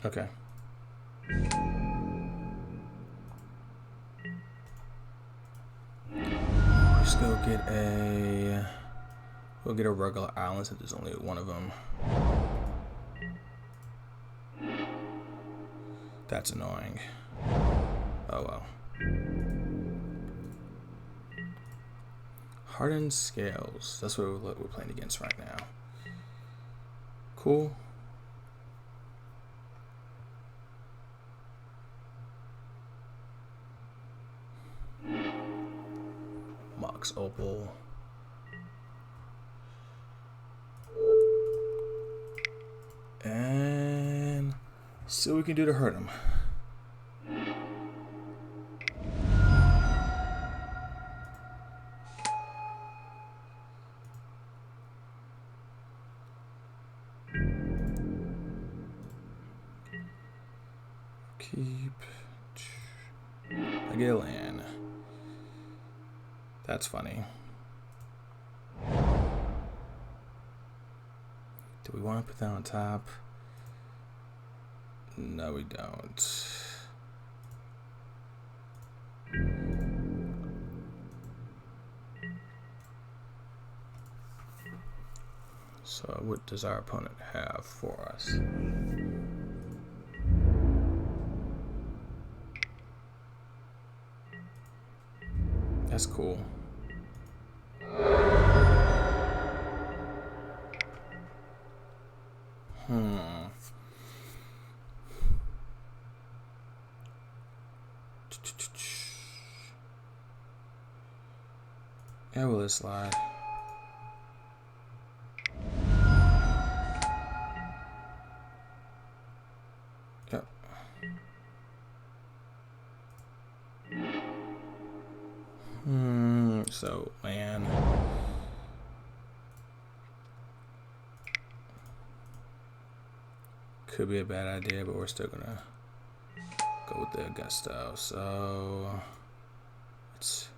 Okay. Let's go get a. We'll get a regular island since there's only one of them. That's annoying. Oh well. Hardened Scales. That's what we're playing against right now. Cool. Mox Opal. And see what we can do to hurt him. Keep. I get a land. That's funny. Do we want to put that on top? No, we don't. So what does our opponent have for us? That's cool. Yeah, will it slide? Yep. So land. Could be a bad idea, but we're still gonna go with the gusto. So let's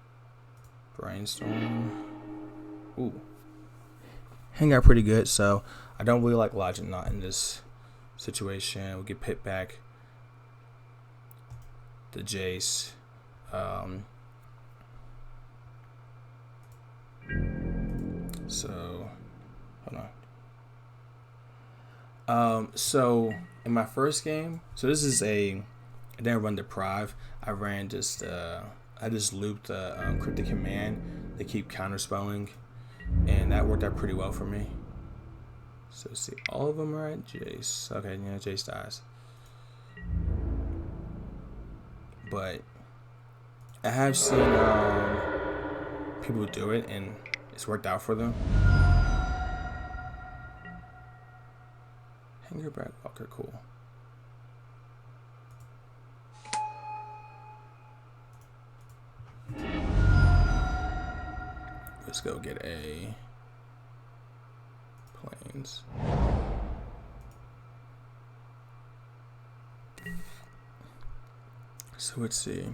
brainstorm. Ooh. Hang out pretty good, so I don't really like Logic Knot in this situation. We'll get pit back the Jace. So hold on. So in my first game, so this is I didn't run Deprive. I ran just I just looped Cryptic Command to keep counterspelling, and that worked out pretty well for me. So see, all of them are at Jace. Okay, yeah, Jace dies. But I have seen people do it, and it's worked out for them. Hanger back walker, cool. Let's go get a planes. So let's see.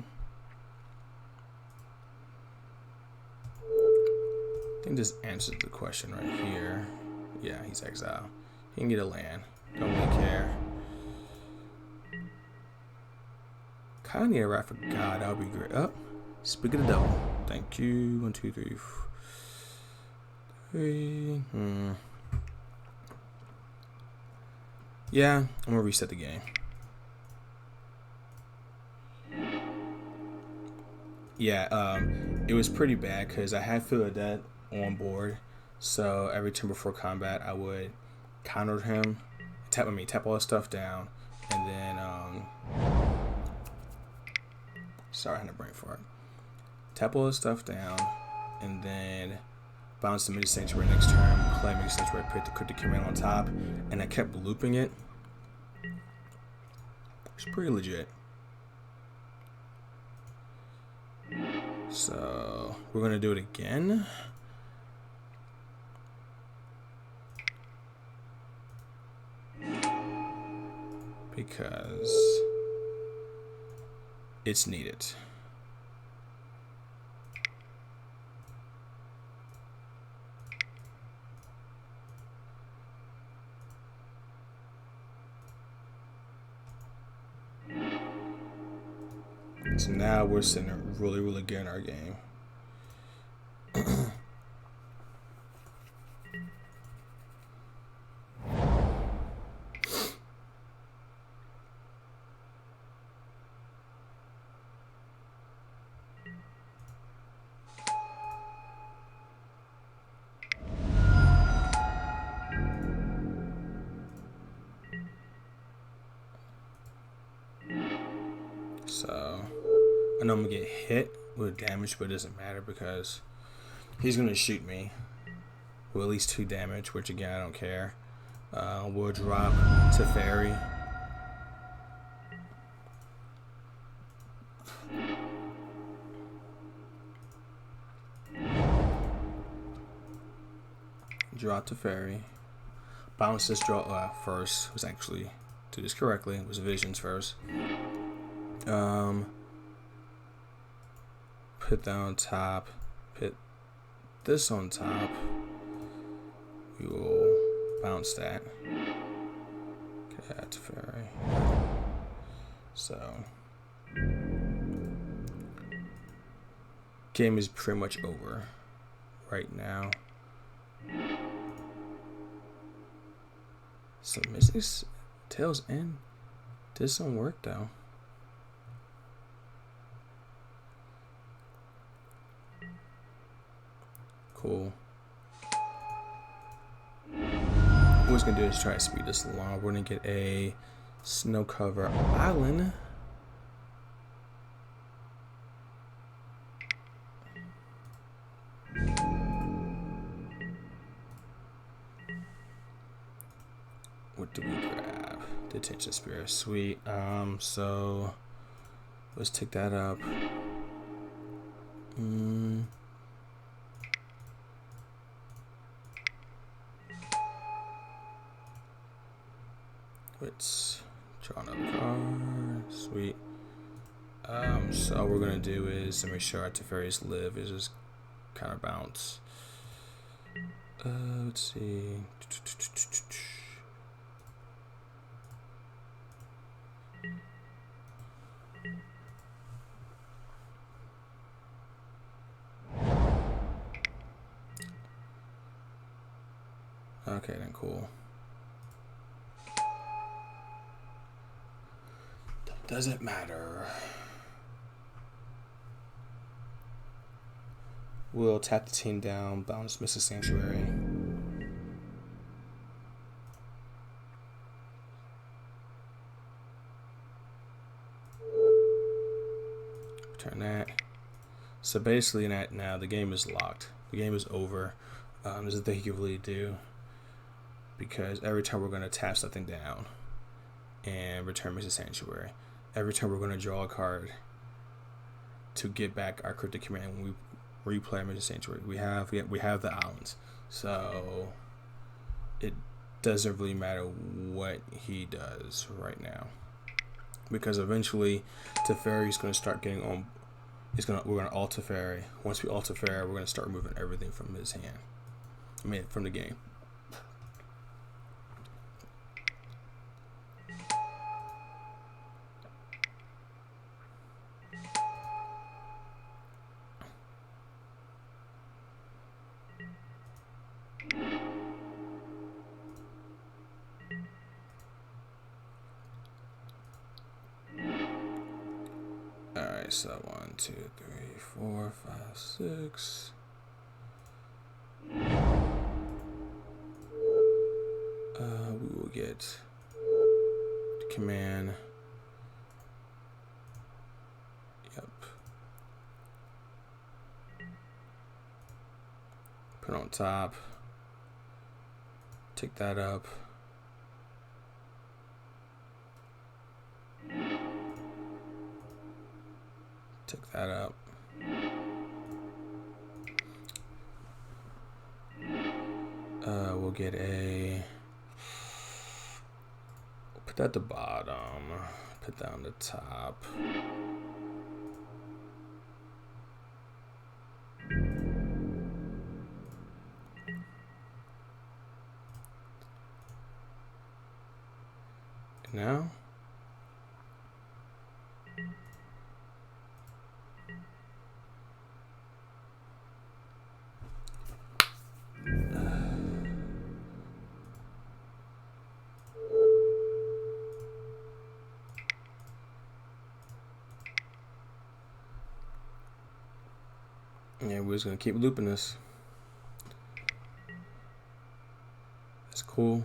I think this answers the question right here. Yeah, he's exile. He can get a land. Don't really care. Kinda need a Wrath of God. That would be great. Oh, speak of the devil. Thank you. 1, 2, 3, 4. 3. Yeah, I'm gonna reset the game. Yeah, it was pretty bad because I had Feel of Death on board, so every turn before combat I would counter him, tap all his stuff down, and then sorry, I had a brain fart. Tap all his stuff down, and then bounce the Midi Sanctuary next turn, play Midi Sanctuary, put the Cryptic Command on top, and I kept looping it. It's pretty legit. So we're gonna do it again. Because it's needed. So now we're sitting really, really good in our game. So I know I'm gonna get hit with damage, but it doesn't matter because he's gonna shoot me with at least 2 damage, which again I don't care. We'll drop to Fairy. Drop to Fairy. Bounce this draw first. Was actually, do this correctly, it was Visions first. Put that on top. Put this on top. We will bounce that. Okay, that's Fairy. So game is pretty much over right now. So Mystic's Tails End. This don't work though. Cool. What we're gonna do is try to speed this along. We're gonna get a Snow Cover Island. What do we grab? Detention Spirit, sweet. So let's take that up. Let's draw another card. Sweet. So all we're gonna do is to make sure our Teferi's live is just kind of bounce. Let's see. Okay, then cool. Doesn't matter. We'll tap the team down, bounce Mr. Sanctuary. Return that. So basically now the game is locked. The game is over. There's nothing you can really do, because every time we're going to tap something down and return Mr. Sanctuary, every time we're going to draw a card to get back our cryptic command when we replay Mr. Sanctuary. We have the islands, so it doesn't really matter what he does right now, because eventually Teferi's going to start getting on. We're going to alt Teferi. Once we alt Teferi, we're going to start moving everything from his hand. I mean, from the game. Alright, so 1, 2, 3, 4, 5, 6. We will get the command. Yep. Put it on top. Take that up. Take that up. We'll get a. Put that at the bottom. Put that on the top. Now. Yeah, we're just gonna keep looping this. That's cool.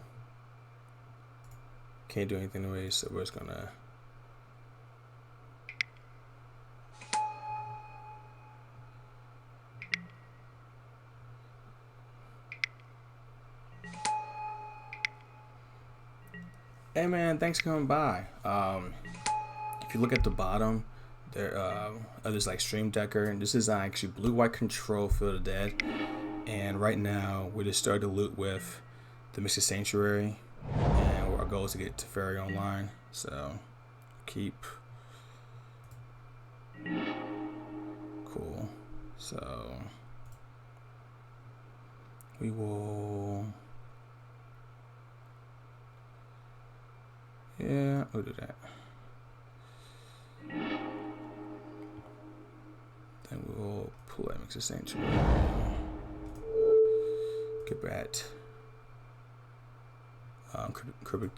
Can't do anything anyway, so we're just gonna. Hey man, thanks for coming by. If you look at the bottom, there's like Stream Decker, and this is actually blue-white control Field of Dead. And right now, we just started to loot with the Mystic Sanctuary, and our goal is to get Teferi online. So, keep cool. So, we will. Yeah, we'll do that. Then we'll pull that Mixer Sanctuary. Get that.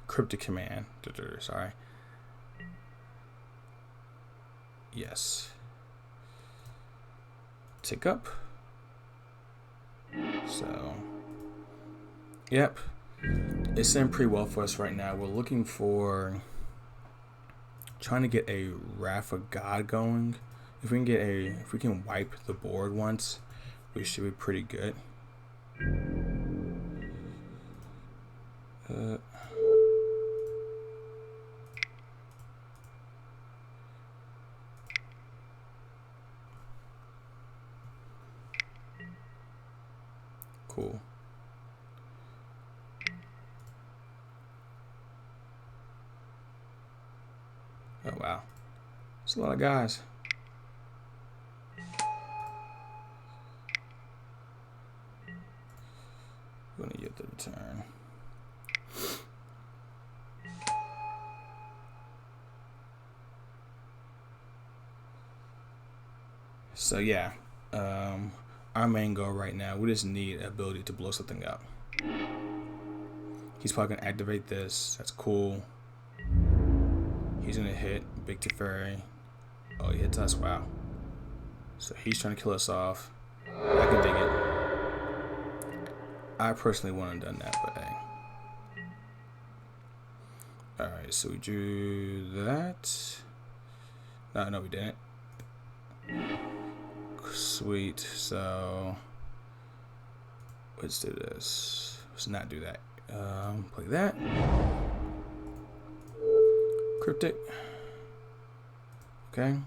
Cryptic command. Sorry. Yes. Tick up. So. Yep. It's in pretty well for us right now. We're looking for. Trying to get a Wrath of God going. If we can wipe the board once, we should be pretty good. Cool. It's a lot of guys. We're gonna get the return. So yeah, our main goal right now, we just need ability to blow something up. He's probably gonna activate this. That's cool. He's gonna hit Big Teferi. Oh, he hits us. Wow. So he's trying to kill us off. I can dig it. I personally wouldn't have done that, but hey. Alright, so we drew that. No, we didn't. Sweet. So let's do this. Let's not do that. Play that. Cryptic. Okay.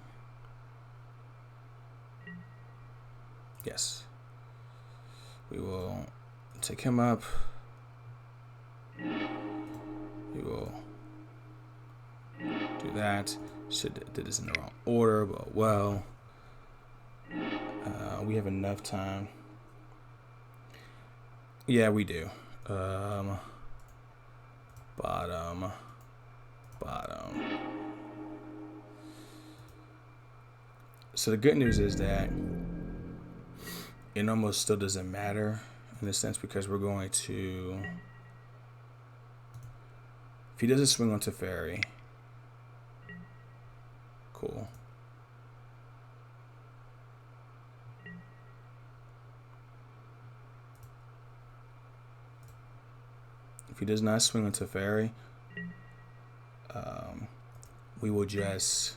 Yes. We will take him up. We will do that. Should have did this in the wrong order, but well. We have enough time. Yeah, we do. Bottom. So the good news is that it almost still doesn't matter in a sense because we're going to, if he doesn't swing onto Teferi, cool. If he does not swing onto Teferi, we will just,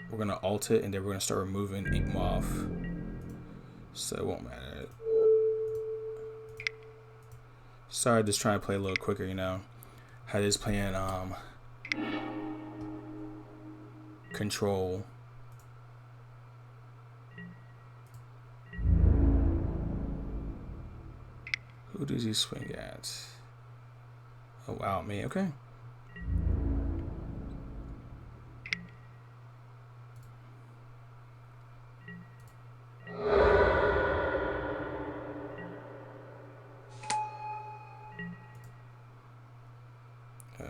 we're gonna alt it and then we're gonna start removing ink moth, so it won't matter. Sorry, just trying to play a little quicker, you know. How this playing control. Who does he swing at? Oh wow, me, okay.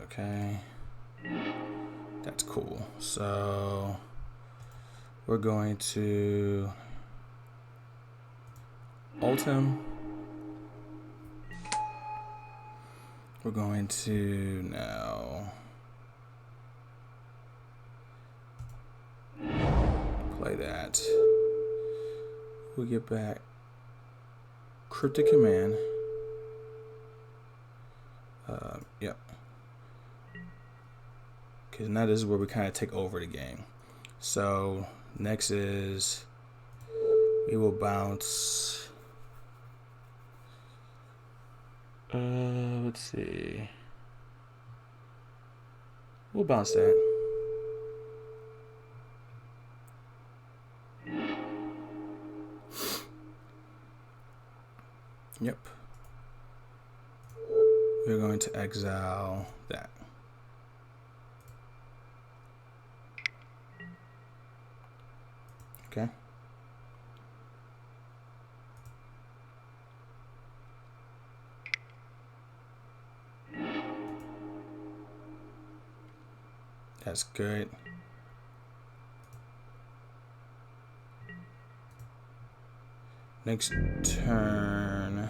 Okay, that's cool. So we're going to alt him. We're going to now play that. We'll get back cryptic command. Yep. Because now this is where we kind of take over the game. So next is we will bounce. Let's see. We'll bounce that. Yep. We're going to exile that. Okay. That's good. Next turn.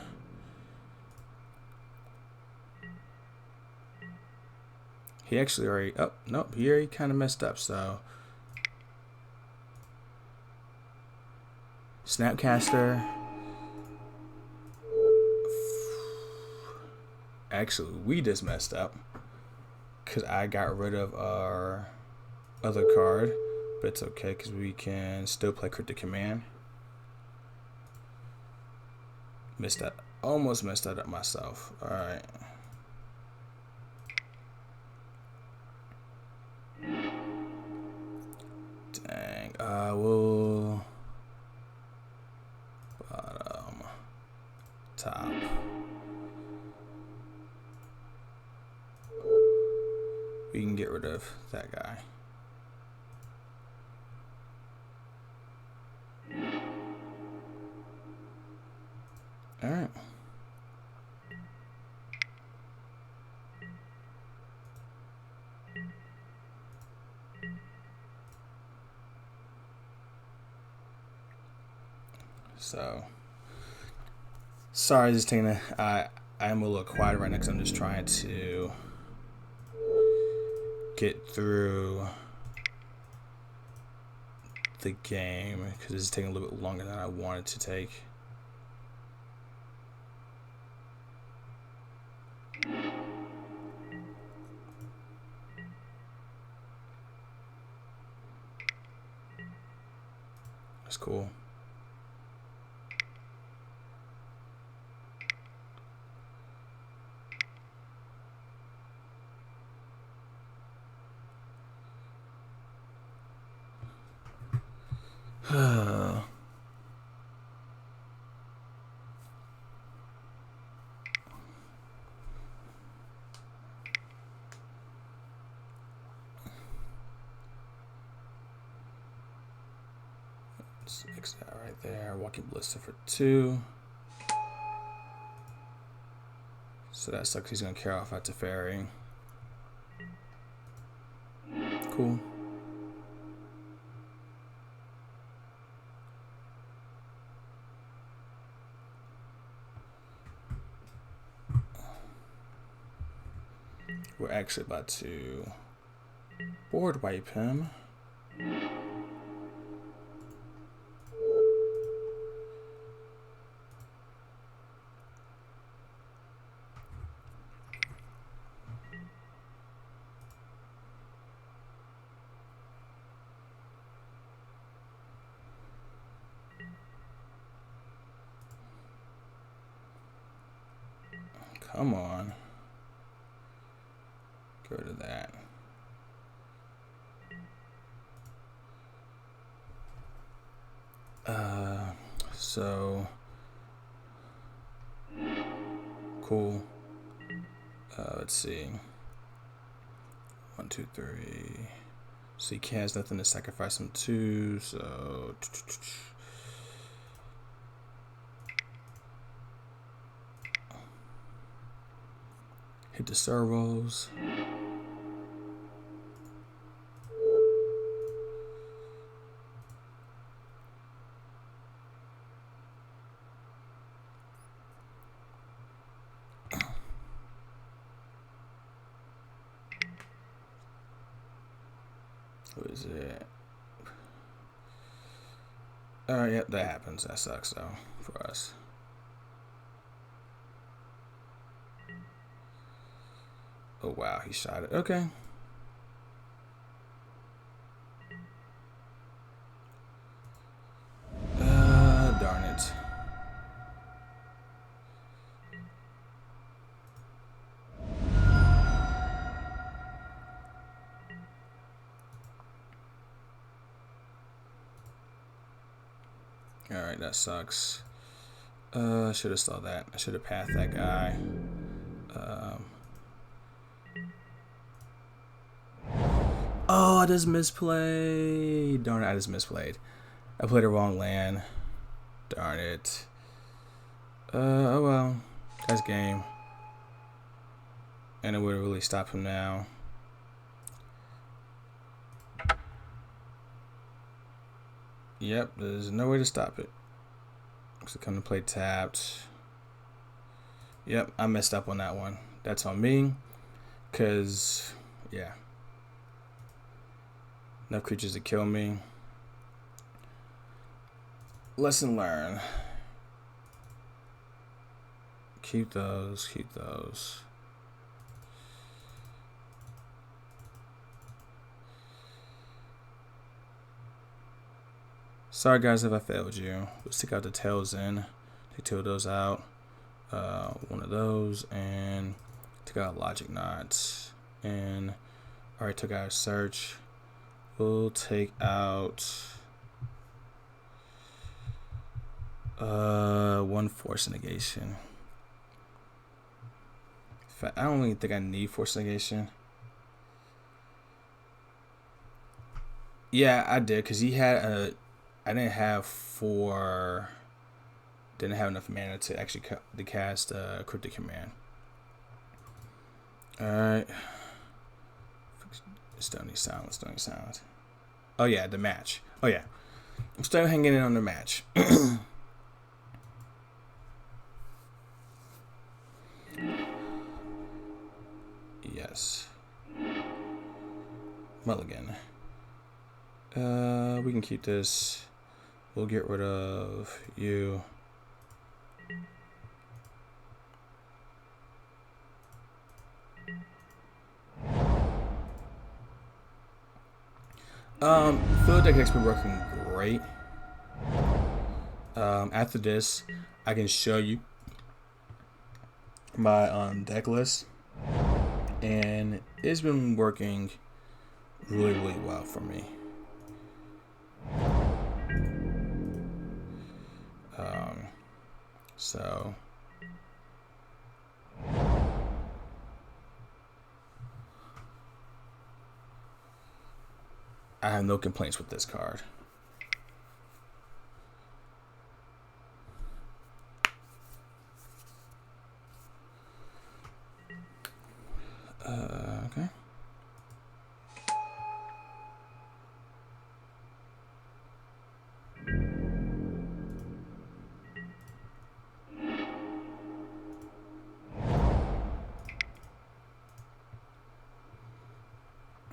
He actually already, oh, nope, he already kind of messed up, so. Snapcaster. Actually, we just messed up because I got rid of our other card, but it's okay because we can still play Cryptic Command. Missed that, almost messed that up myself. All right. Dang, we'll bottom, top. We can get rid of that guy. All right. So, sorry, just taking I am a little quiet right now because I'm just trying to get through the game because it's taking a little bit longer than I wanted to take. That's cool. X that right there. Walking Ballista for 2. So that sucks. He's gonna carry off at Teferi. Cool. We're actually about to board wipe him. Come on. Go to that. So cool. Let's see. 1, 2, 3. So he has nothing to sacrifice him to. So hit the servos. What is it? Yep, that happens. That sucks though for us. Oh wow, he shot it. Okay. Darn it. Alright, that sucks. I should have saw that. I should have passed that guy. Oh, I just misplayed. Darn it, I just misplayed. I played the wrong land. Darn it. Oh well. That's game. And it would really stop him now. Yep, there's no way to stop it. So come to play tapped. Yep, I messed up on that one. That's on me. Cause yeah. Enough creatures to kill me. Lesson learned. Keep those, keep those. Sorry guys if I failed you. Let's take out the tails in. Take 2 of those out. 1 of those and took out logic knots. And alright, took out search. We'll take out 1 force negation. In fact, I don't even think I need force negation. Yeah, I did because he had a. I didn't have 4 didn't have enough mana to actually to cast Cryptic Command. Alright. Stony Silence, Stony Silence. Oh yeah, the match. Oh yeah. I'm still hanging in on the match. Yes. Mulligan. We can keep this. We'll get rid of you. Field deck has been working great. After this, I can show you my deck list, and it's been working really well for me. So I have no complaints with this card. Okay.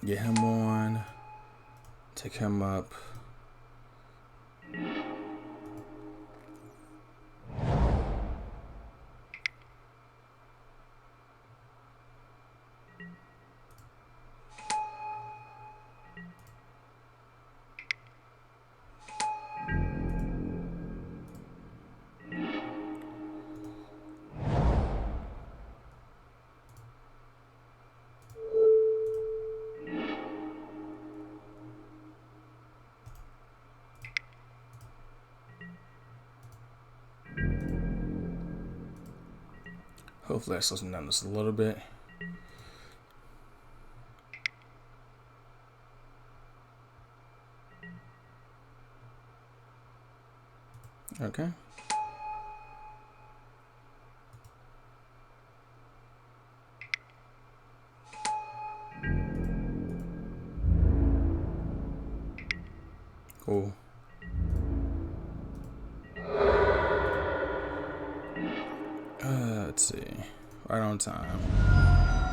Get him on. Take him up. Hopefully that slows them down just a little bit. Okay. Cool. Let's see. Right on time.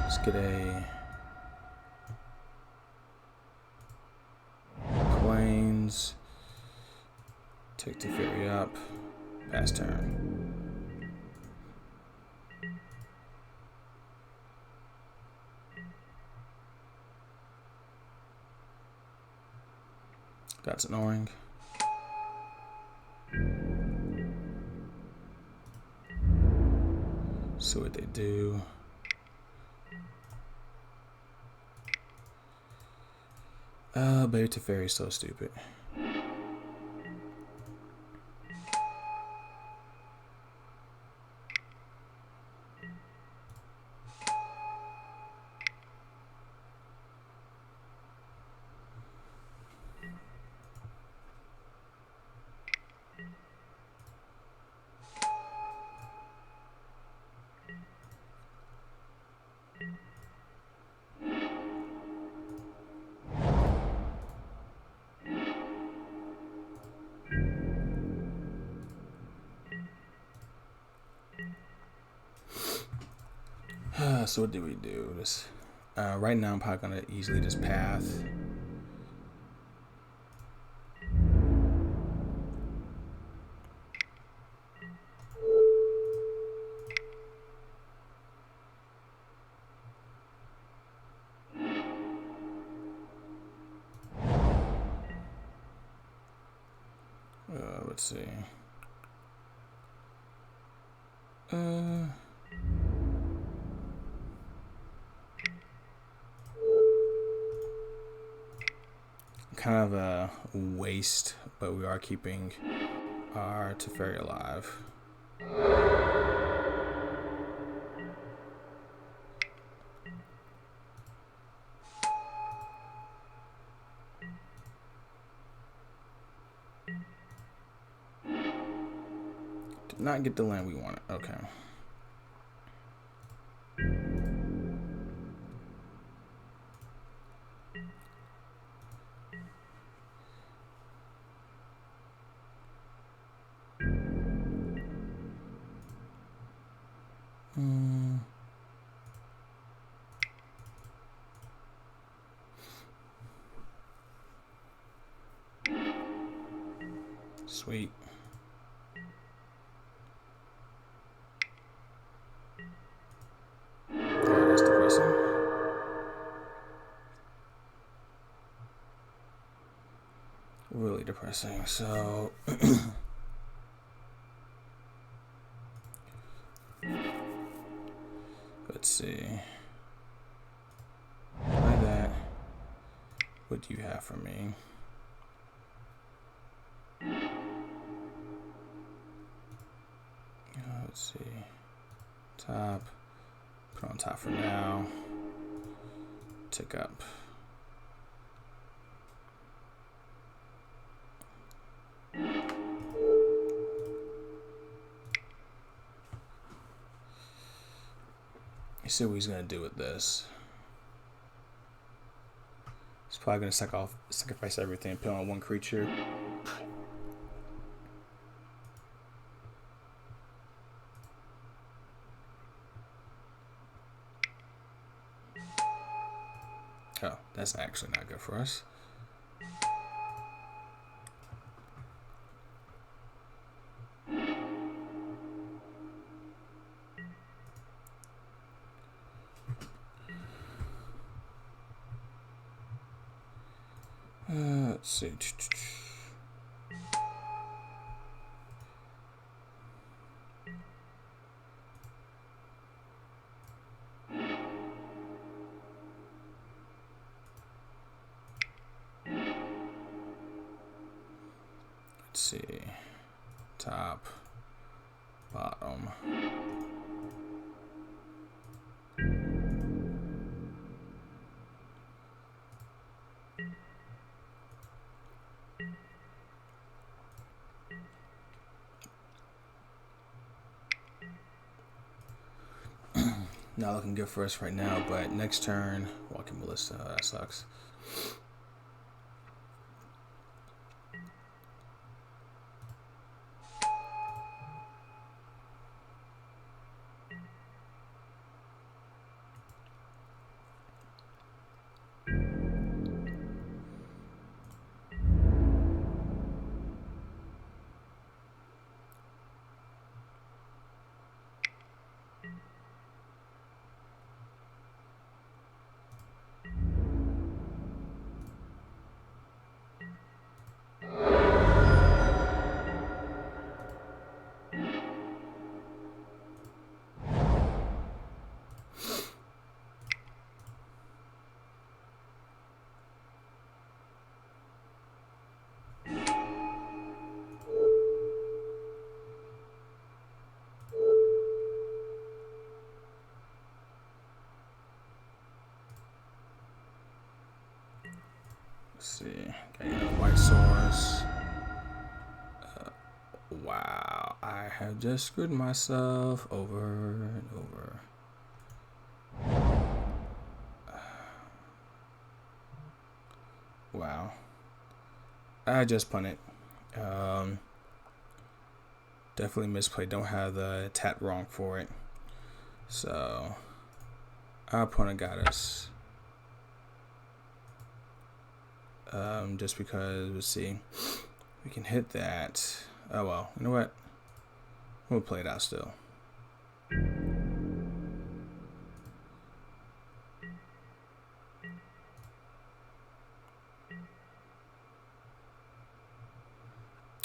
Let's get a Plains. Take the Fury up. Pass turn. That's annoying. See what they do. Baby Teferi is so stupid. So what do we do? This right now I'm probably gonna easily just path. Let's see. Kind of a waste, but we are keeping our Teferi alive. not get the land we wanted. Okay. Sweet. That's depressing. Really depressing. So let's see. Like that. What do you have for me? Let's see. Top. Put on top for now. Tick up. You see what he's gonna do with this. He's probably gonna sacrifice everything and put on one creature. Oh, that's actually not good for us. Let's see. Let's see. Top, bottom. Not looking good for us right now, but next turn, Walking Ballista. Oh, that sucks. Let's see. Got white source. Wow, I have just screwed myself over and over. Wow. I just punted. Definitely misplayed. Don't have the tat wrong for it. So our opponent got us. Just because, let's see, we can hit that. Oh well, you know what? We'll play it out still.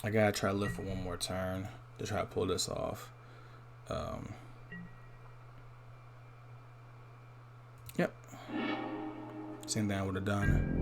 I gotta try to live for one more turn to try to pull this off. Yep. Same thing I would have done.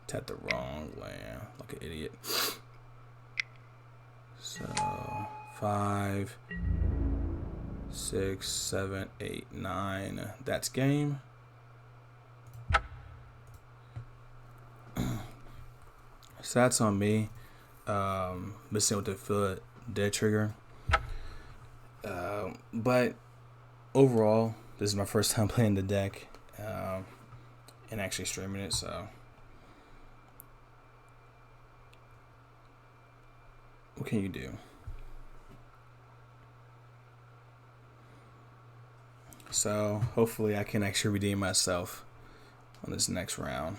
Tapped the wrong land like an idiot. So 5, 6, 7, 8, 9. That's game. So that's on me. Missing with the foot dead trigger. But overall, this is my first time playing the deck and actually streaming it. So what can you do? So hopefully I can actually redeem myself on this next round.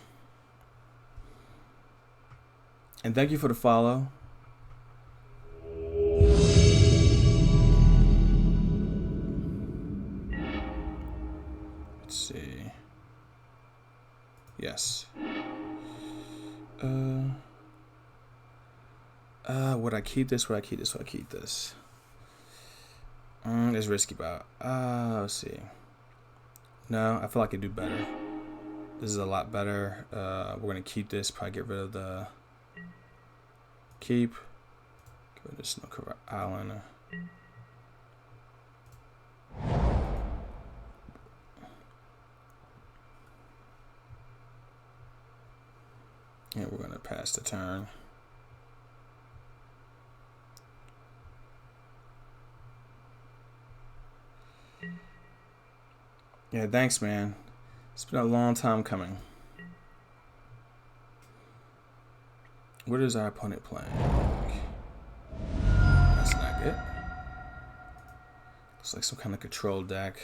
And thank you for the follow. Let's see. Yes. Would I keep this? Would I keep this? Would I keep this? It's risky, but let's see. No, I feel like I do better. This is a lot better. We're gonna keep this. Probably get rid of the keep. Get rid of the Snow Cover Island. And we're gonna pass the turn. Yeah, thanks, man. It's been a long time coming. What is our opponent playing? That's not good. Looks like some kind of control deck.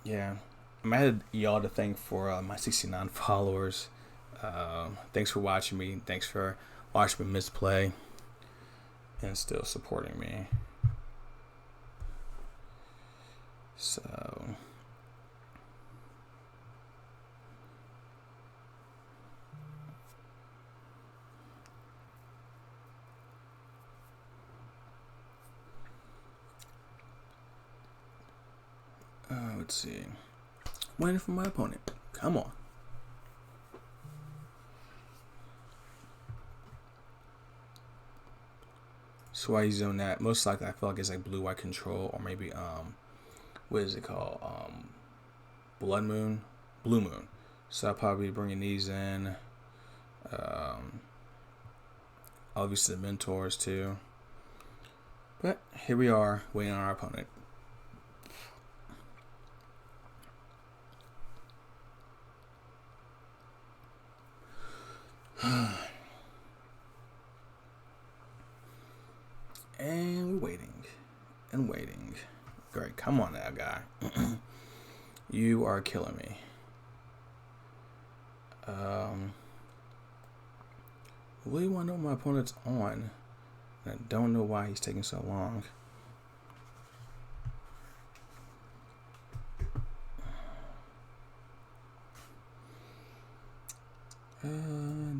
Yeah, I'm mad at y'all to thank for my 69 followers. Thanks for watching me. Thanks for watching me misplay and still supporting me. So let's see. Waiting for my opponent. Come on. So why he's doing that? Most likely, I feel like it's like blue-white control, or maybe what is it called? Blood Moon, Blue Moon. So I'll probably be bringing these in. Obviously the mentors too. But here we are, waiting on our opponent. And we're waiting and waiting. Great, come on now, guy. You are killing me. Really want to know what my opponent's on. I don't know why he's taking so long.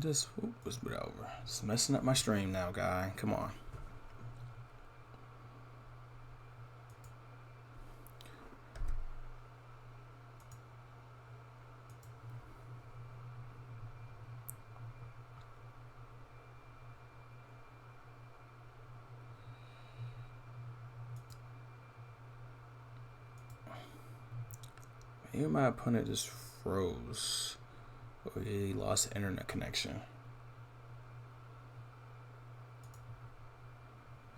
Just was it over. It's messing up my stream now, guy. Come on. Maybe my opponent just froze. Or he lost the internet connection.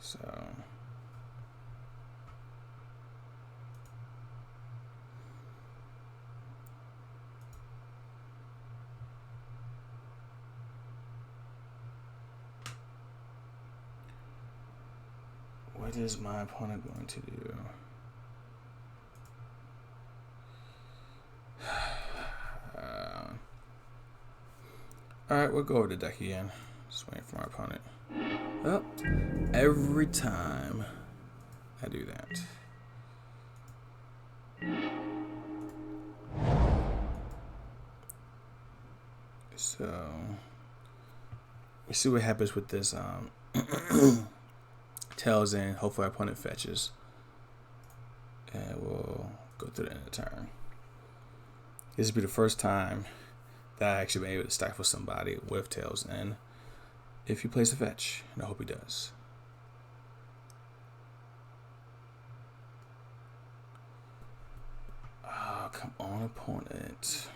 So what is my opponent going to do? Alright, we'll go over the deck again. Just waiting for my opponent. Oh, every time I do that. So we see what happens with this tails in. Hopefully our opponent fetches. And we'll go through the end of the turn. This will be the first time that I actually been able to stifle somebody with Tails in. If he plays a fetch, and I hope he does. Oh, come on, opponent.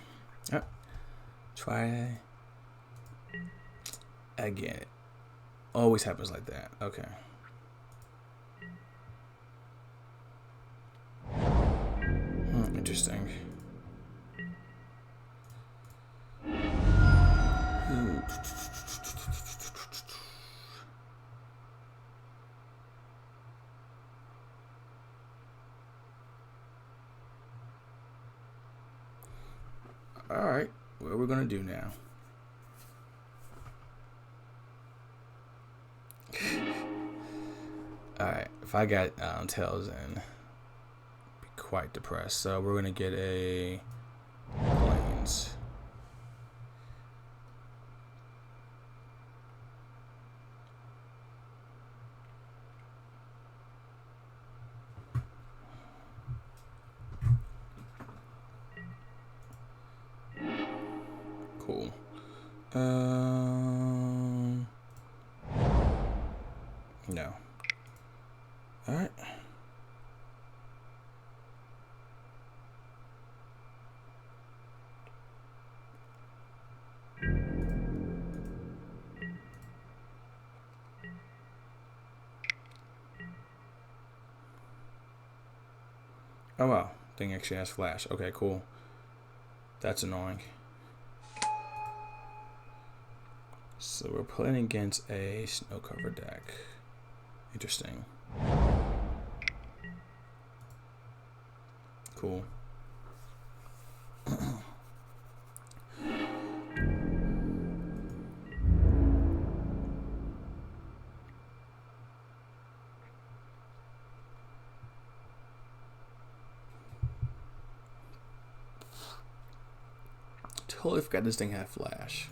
Yep. Try again. Always happens like that. Okay. Interesting. All right, what are we gonna do now? All right, if I got Tails in, be quite depressed. So we're gonna get a Plains. Cool. No. All right. Oh wow, thing actually has flash. Okay, cool. That's annoying. So we're playing against a snow cover deck. Interesting. Cool. Totally forgot this thing had flash.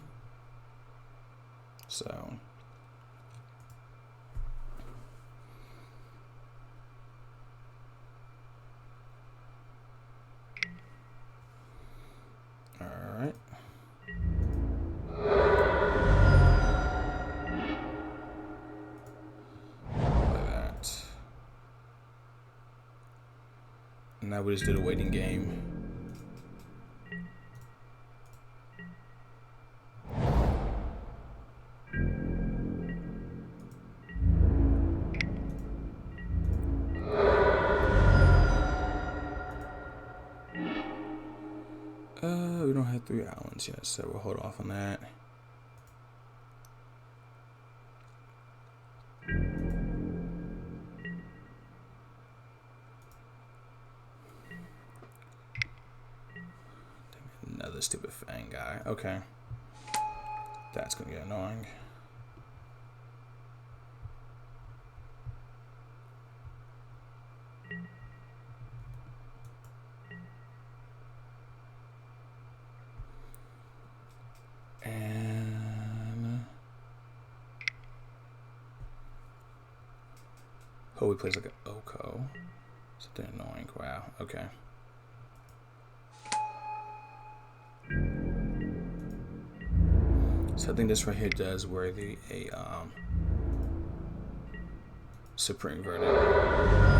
So alright. Play that. And now we just did a waiting game. We don't have 3 islands yet, so we'll hold off on that. Another stupid Fang guy. Okay. That's gonna get annoying. And oh, he plays like an Oko. Something annoying. Wow. Okay. So I think this right here does worthy a Supreme Verdict.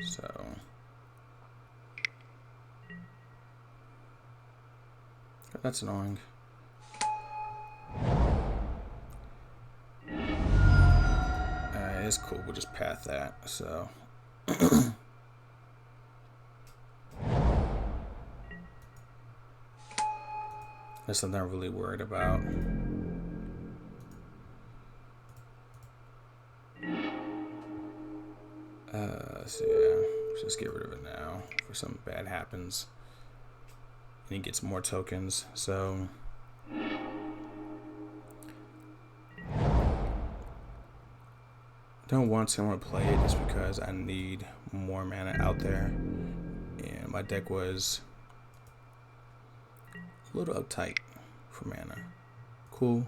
So that's annoying. Alright, it's cool. We'll just path that. So that's something I'm really worried about. So yeah, let's just get rid of it now before something bad happens. And he gets more tokens, so don't want to. I want to play it just because I need more mana out there. And my deck was a little uptight for mana. Cool.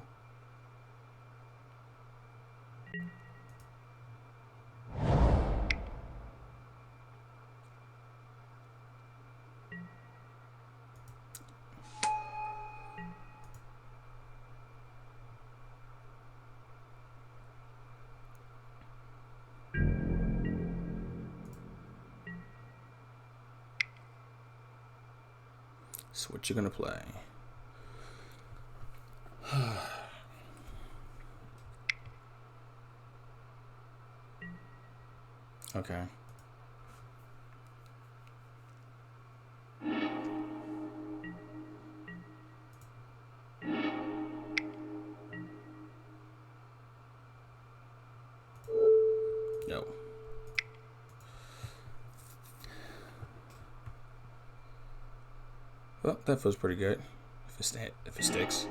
So what you gonna play? Okay. No. Well, that feels pretty good. If it sticks.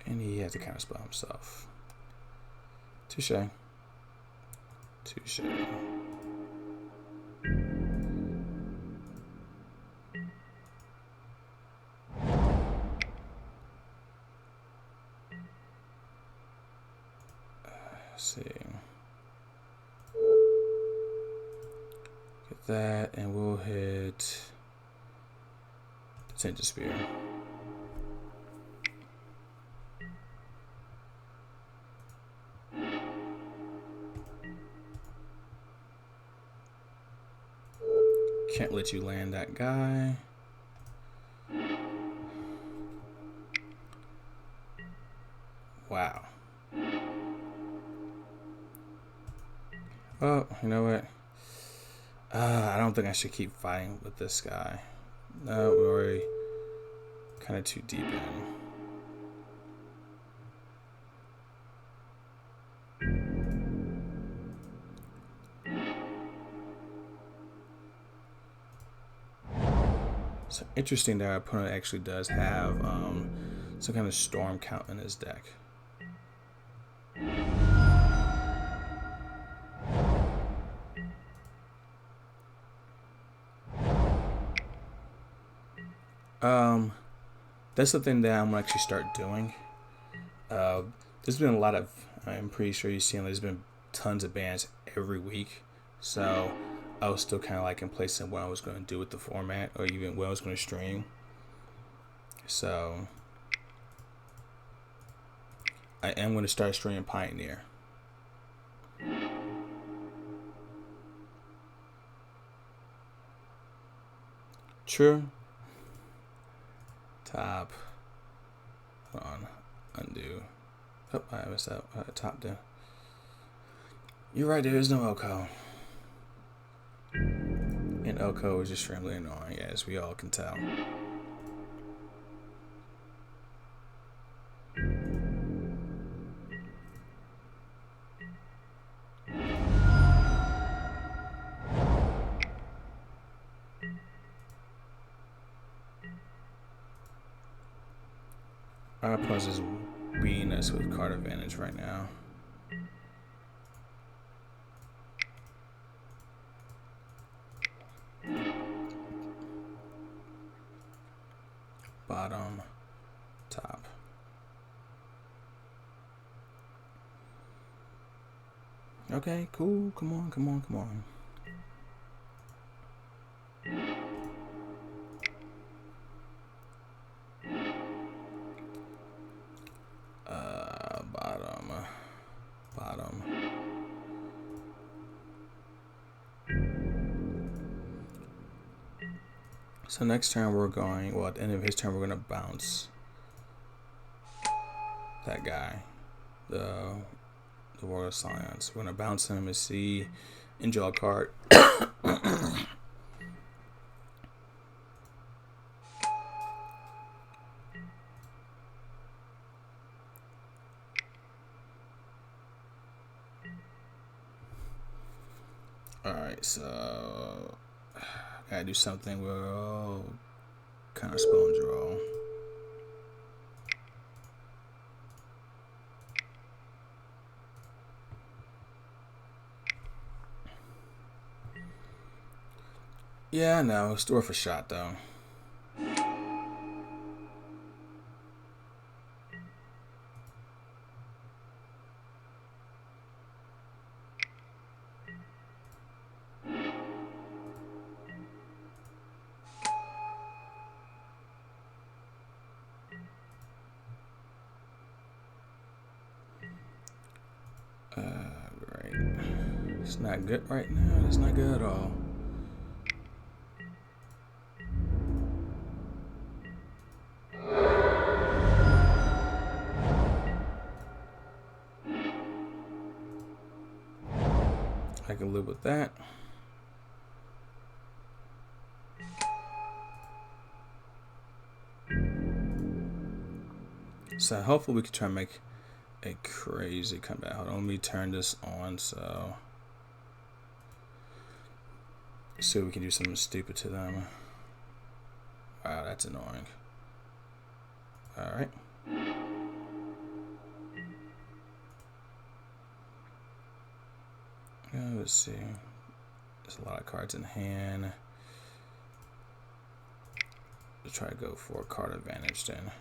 And he had to kind of spell himself. Touche. Touche. See. Get that, and we'll hit the Tinted Spear. Can't let you land that guy. Wow. Oh, you know what? I don't think I should keep fighting with this guy. No, we're already kind of too deep in. So interesting that our opponent actually does have some kind of storm count in his deck. That's the thing that I'm gonna actually start doing. There's been a lot of, I'm pretty sure you've seen, there's been tons of bans every week. So I was still kind of like in place in what I was going to do with the format, or even what I was going to stream. So I am going to start streaming Pioneer. True. Top. Hold on. Undo. Oh, I messed up. Top down. You're right, there is no Elko. And Elko is extremely annoying, as we all can tell. Our opponent is beating us with card advantage right now. Bottom, top. Okay, cool. Come on, come on, come on. Bottom. So next turn we're going, well, at the end of his turn we're going to bounce that guy, the Royal Scions. We're going to bounce him and see and draw a card. Alright, so Gotta do something with oh, kind of spell and draw. Yeah, no, it's worth a shot though. Right. It's not good right now. It's not good at all. I can live with that. So hopefully we can try and make a crazy comeback. Hold on, let me turn this on so we can do something stupid to them. Wow, that's annoying. Alright. Let's see. There's a lot of cards in hand. Let's try to go for a card advantage then.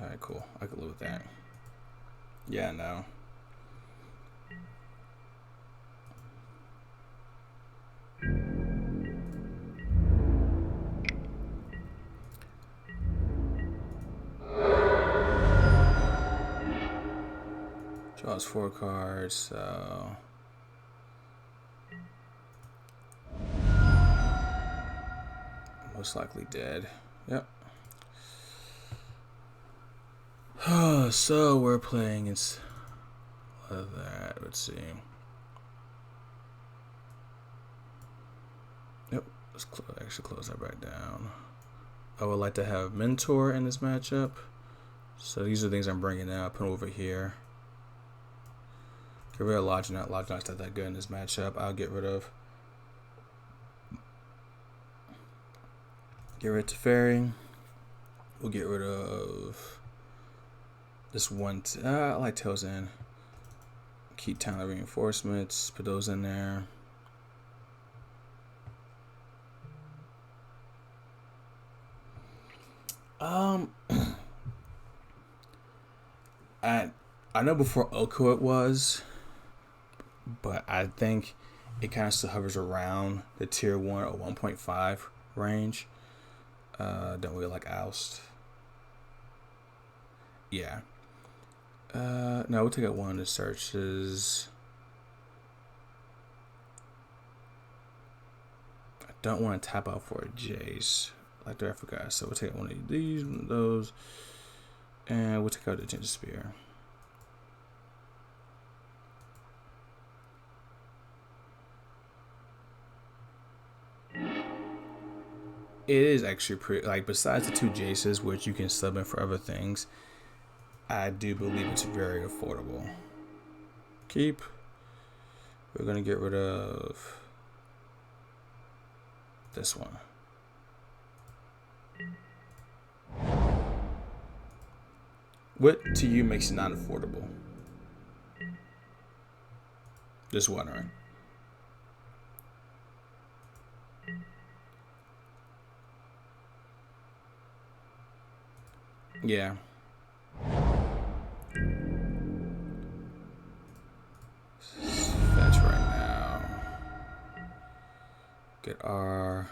Alright, cool. I can live with that. Yeah, no. Draws 4 cards, so most likely dead. Yep. So we're playing instead of that. Let's see. Yep. Let's actually close that back down. I would like to have Mentor in this matchup. So these are things I'm bringing up. Put over here. Get rid of Loginac. Loginac's not that good in this matchup. I'll get rid of. Get rid of Teferi. We'll get rid of this one. I like Tails in. Keep talent reinforcements. Put those in there. I know before Oko it was, but I think it kind of still hovers around the tier 1 or 1.5 range. Don't really like Oust. Yeah. No, we'll take out one of the searches. I don't want to tap out for a Jace. Like I forgot. So we'll take out one of these, one of those. And we'll take out the Ginger Spear. It is actually pretty, like, besides the 2 Jaces, which you can sub in for other things, I do believe it's very affordable. Keep. We're going to get rid of this one. What to you makes it not affordable? This one, right? Yeah. Fetch right now. Get our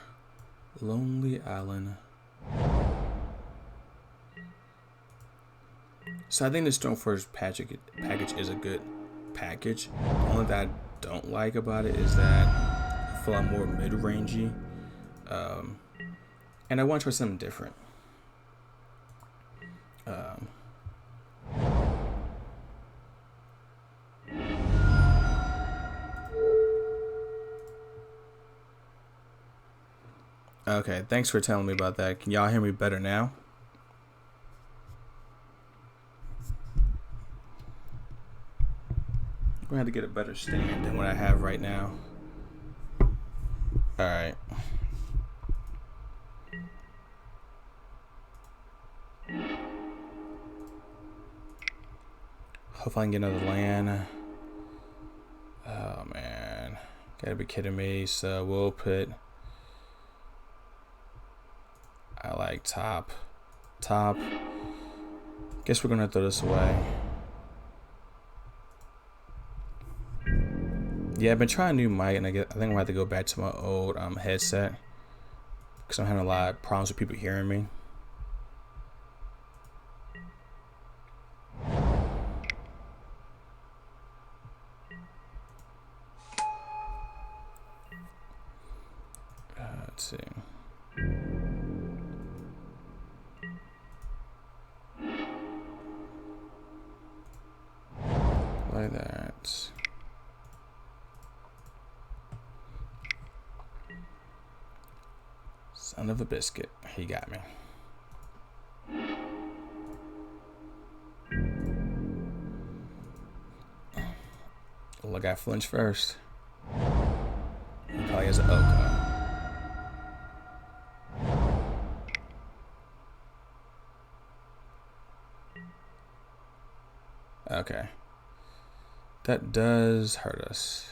Lonely Island. So I think the Stoneforge package is a good package. The only thing I don't like about it is that I feel I'm more mid-rangey. And I want to try something different. Okay, thanks for telling me about that. Can y'all hear me better now? gonna have to get a better stand than what I have right now. Alright. Hopefully I can get another land. Oh man. Gotta be kidding me. So we'll put, I like top. Guess we're gonna throw this away. Yeah, I've been trying a new mic, and I think I'm gonna have to go back to my old headset because I'm having a lot of problems with people hearing me. Let's see. Like that. Son of a biscuit. He got me. Look, I flinched first. He probably has an Oko. Okay. That does hurt us.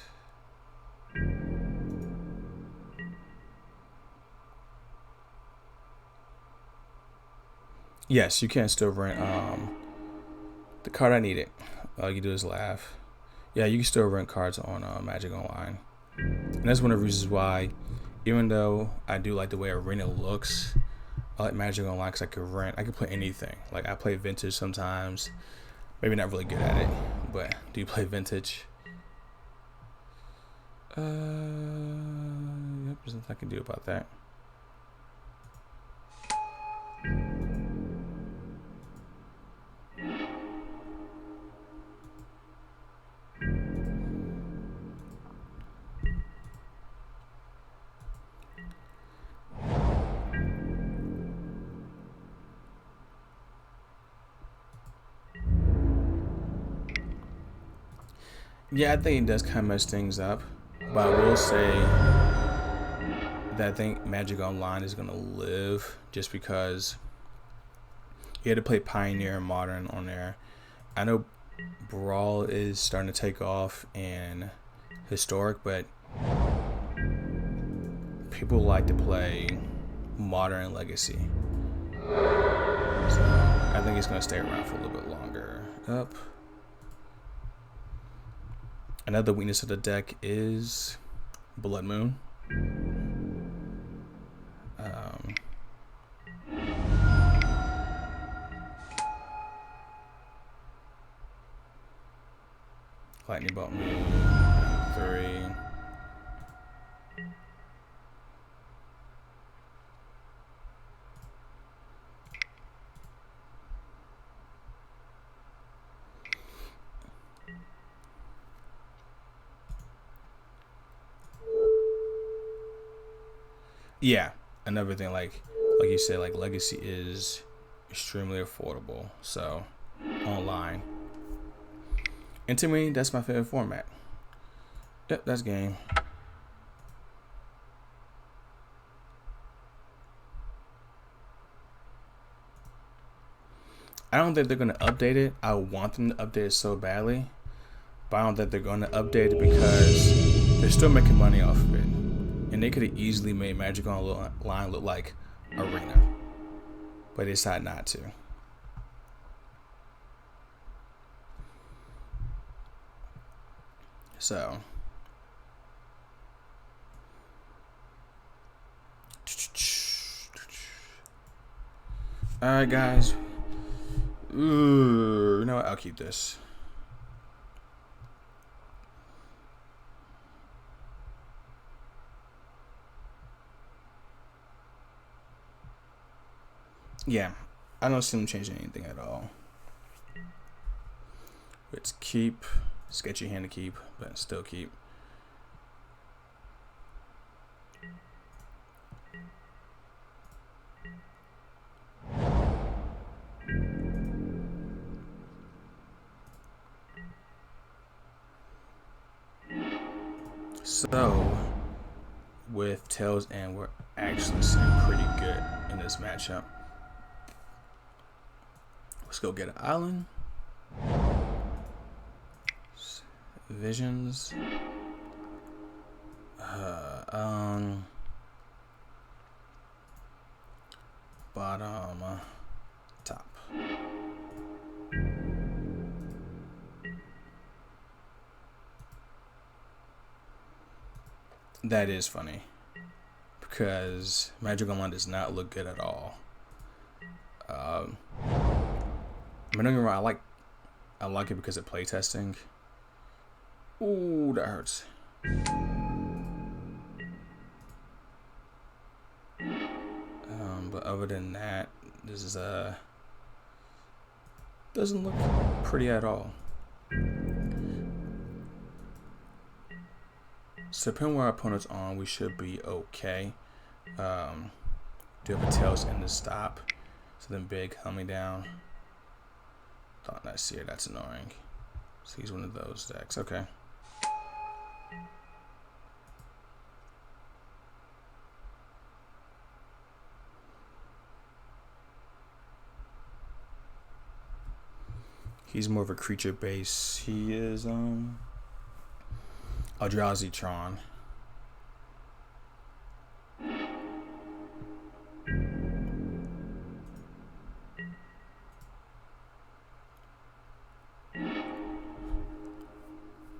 Yes, you can still rent the card I needed. All you do is laugh. Yeah, you can still rent cards on Magic Online. And that's one of the reasons why, even though I do like the way Arena looks, I like Magic Online because I can play anything. Like I play Vintage sometimes. Maybe not really good at it, but do you play Vintage? Yep, there's nothing I can do about that. Yeah, I think it does kind of mess things up, but I will say that I think Magic Online is going to live just because you had to play Pioneer and Modern on there. I know Brawl is starting to take off in Historic, but people like to play Modern and Legacy. So I think it's going to stay around for a little bit longer. Up. Another weakness of the deck is Blood Moon. Lightning Bolt Moon, 3. Yeah, another thing, like you said, like Legacy is extremely affordable. So online, and to me, that's my favorite format. Yep, that's game. I don't think they're gonna update it. I want them to update it so badly, but I don't think they're gonna update it because they're still making money off of it. And they could have easily made Magic Online look like Arena, but they decided not to. So, all right, guys. Ooh, you know what? I'll keep this. Yeah, I don't see them changing anything at all. It's keep. Sketchy hand to keep, but still keep. So, with tails in, we're actually sitting pretty good in this matchup. Let's go get an island. Visions. Bottom, top. That is funny because Magic Online does not look good at all. I mean, don't get me wrong, I like it because of playtesting. Ooh, that hurts. But other than that, this is doesn't look pretty at all. So depending where our opponent's on, we should be okay. Do have a tails in the stop, so then big coming down. Thought I see it. That's annoying. So he's one of those decks. Okay. He's more of a creature base. He is Eldrazi-tron.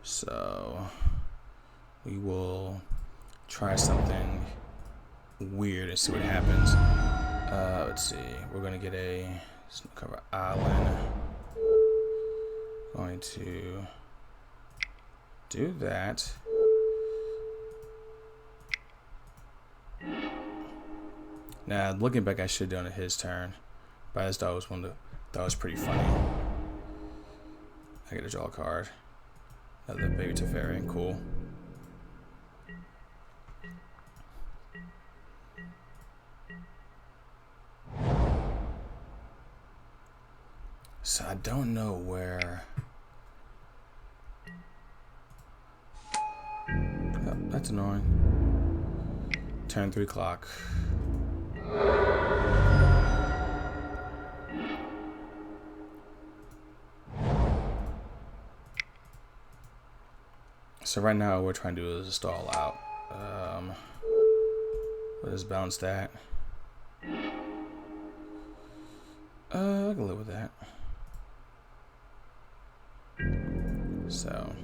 So we will try something weird and see what happens. Let's see. We're gonna get a cover island. Going to do that. Now, looking back, I should have done it his turn, but I just thought that was pretty funny. I get to draw a card. Another baby Teferi, cool. So I don't know where. Oh, that's annoying. Turn 3 o'clock. So right now, what we're trying to do is stall out. What is bounce that? I can live with that. So.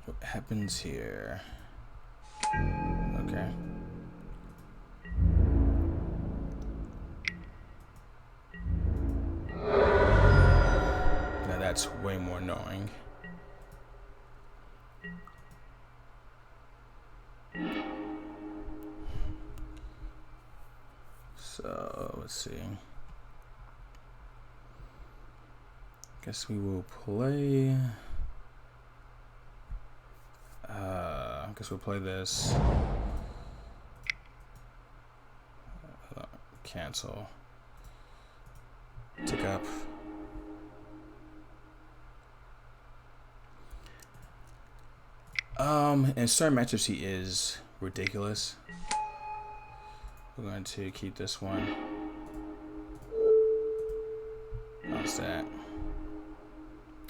What happens here? Okay. Now that's way more annoying. So let's see. Guess we will play. Guess we'll play this. Cancel. Tick up. In certain matchups, he is ridiculous. We're going to keep this one. How's that?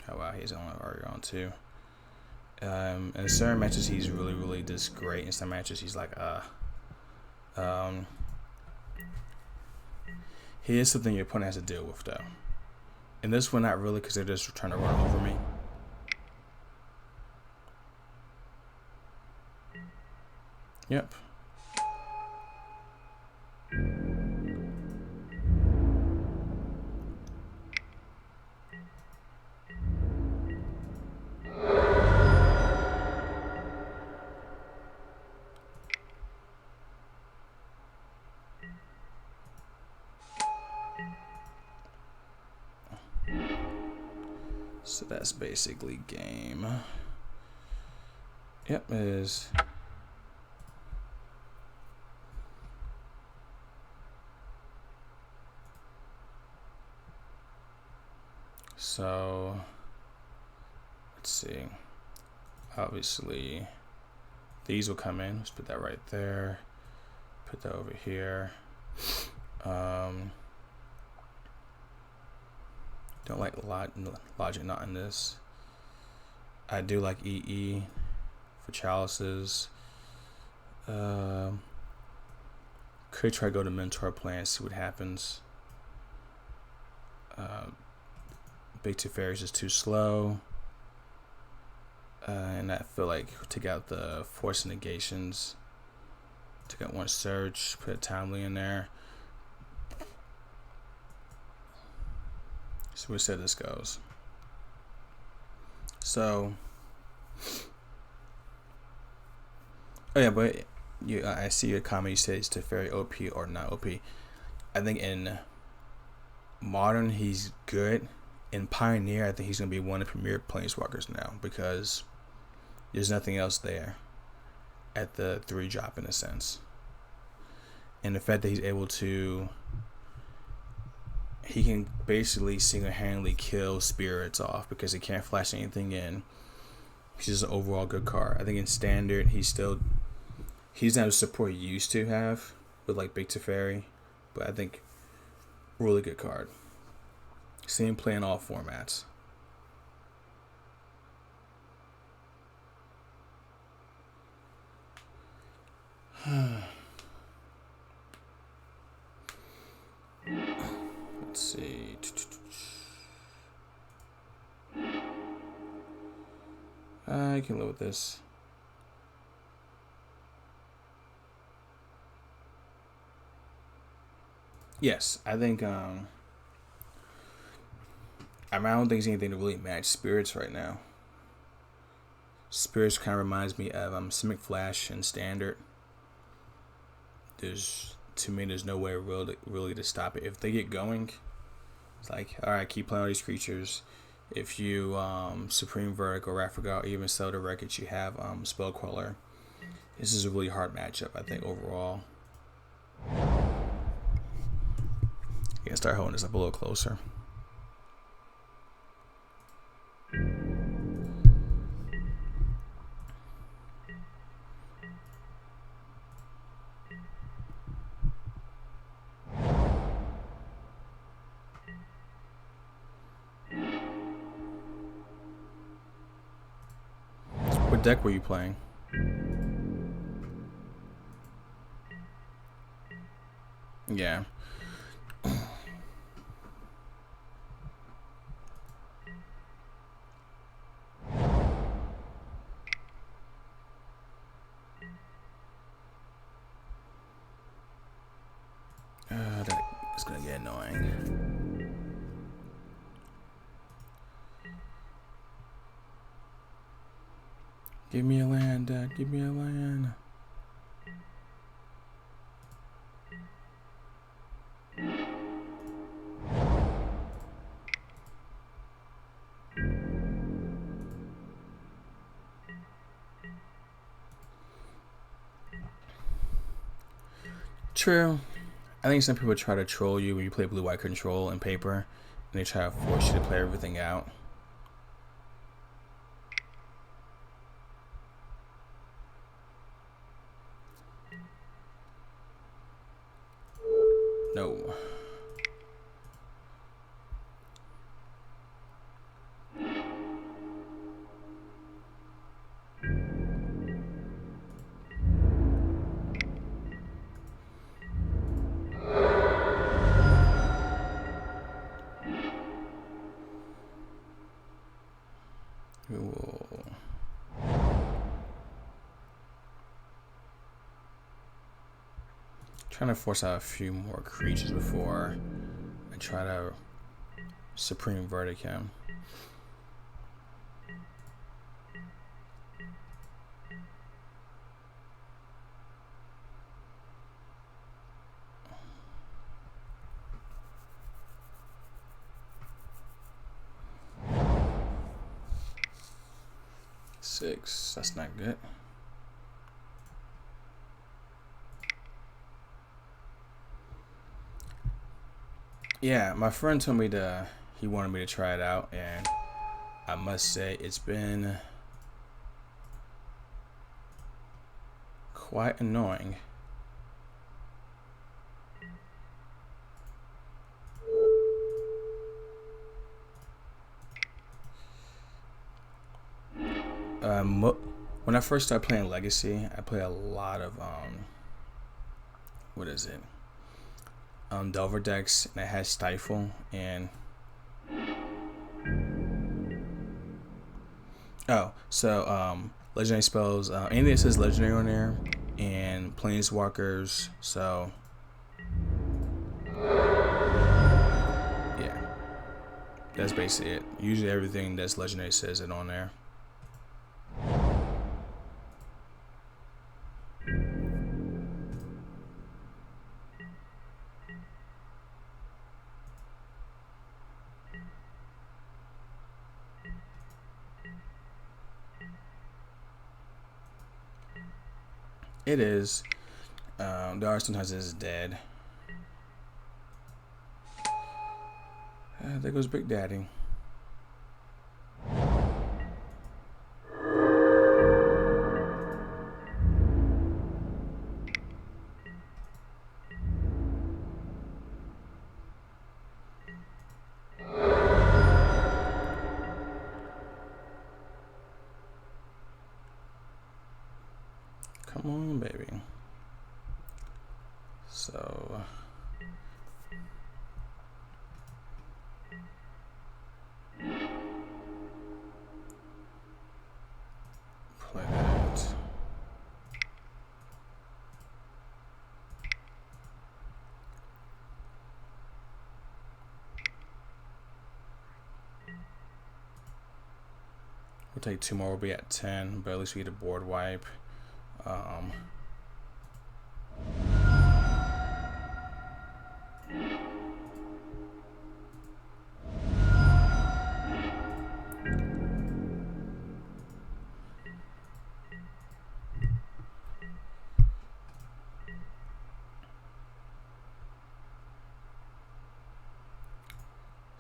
Oh wow, he's only already on 2. In certain matches, he's really just great. In some matches, he's like, he is something your opponent has to deal with, though. In this one, not really, because they're just trying to run over me. Yep. So that's basically game. Yep, it is. So let's see. Obviously, these will come in. Let's put that right there. Put that over here. Don't like logic not in this. I do like EE for chalices. Could try to go to mentor plan, see what happens. Big Teferis is too slow. And I feel like take out the force negations. Take out one search, put a timely in there. So we said this goes. So, oh yeah, but I see a comment you said it's Teferi OP or not OP. I think in Modern he's good. In Pioneer, I think he's gonna be one of the premier planeswalkers now because there's nothing else there at the 3 drop in a sense. And the fact that he's able to, he can basically single-handedly kill spirits off because he can't flash anything in. He's just an overall good card. I think in Standard, he's not the support he used to have with like Big Teferi, but I think really good card. Same play in all formats. Let's see. I can live with this. Yes, I think I don't think there's anything to really match Spirits right now. Spirits kind of reminds me of Simic Flash and Standard. To me, there's no way really to stop it. If they get going, it's like, all right, keep playing all these creatures. If you Supreme Verdict or I forgot, even sell the Wreckage, you have Spell Queller. This is a really hard matchup, I think, overall. You can start holding this up a little closer. What deck were you playing? Yeah. That is gonna get annoying. Give me a land, Dad. Give me a land. True. I think some people try to troll you when you play blue-white control in paper, and they try to force you to play everything out. No. Trying to force out a few more creatures before I try to Supreme Verdict him. 6. That's not good. Yeah, my friend told me he wanted me to try it out, and I must say it's been quite annoying. When I first started playing Legacy, I play a lot of what is it? Delver decks, and I had Stifle, and legendary spells. Anything that says legendary on there, and planeswalkers. So yeah, that's basically it. Usually everything that's legendary says it on there. It is. There are sometimes it's dead. There goes Big Daddy. Come on, baby. So play that. We'll take 2 more. We'll be at 10, but at least we get a board wipe.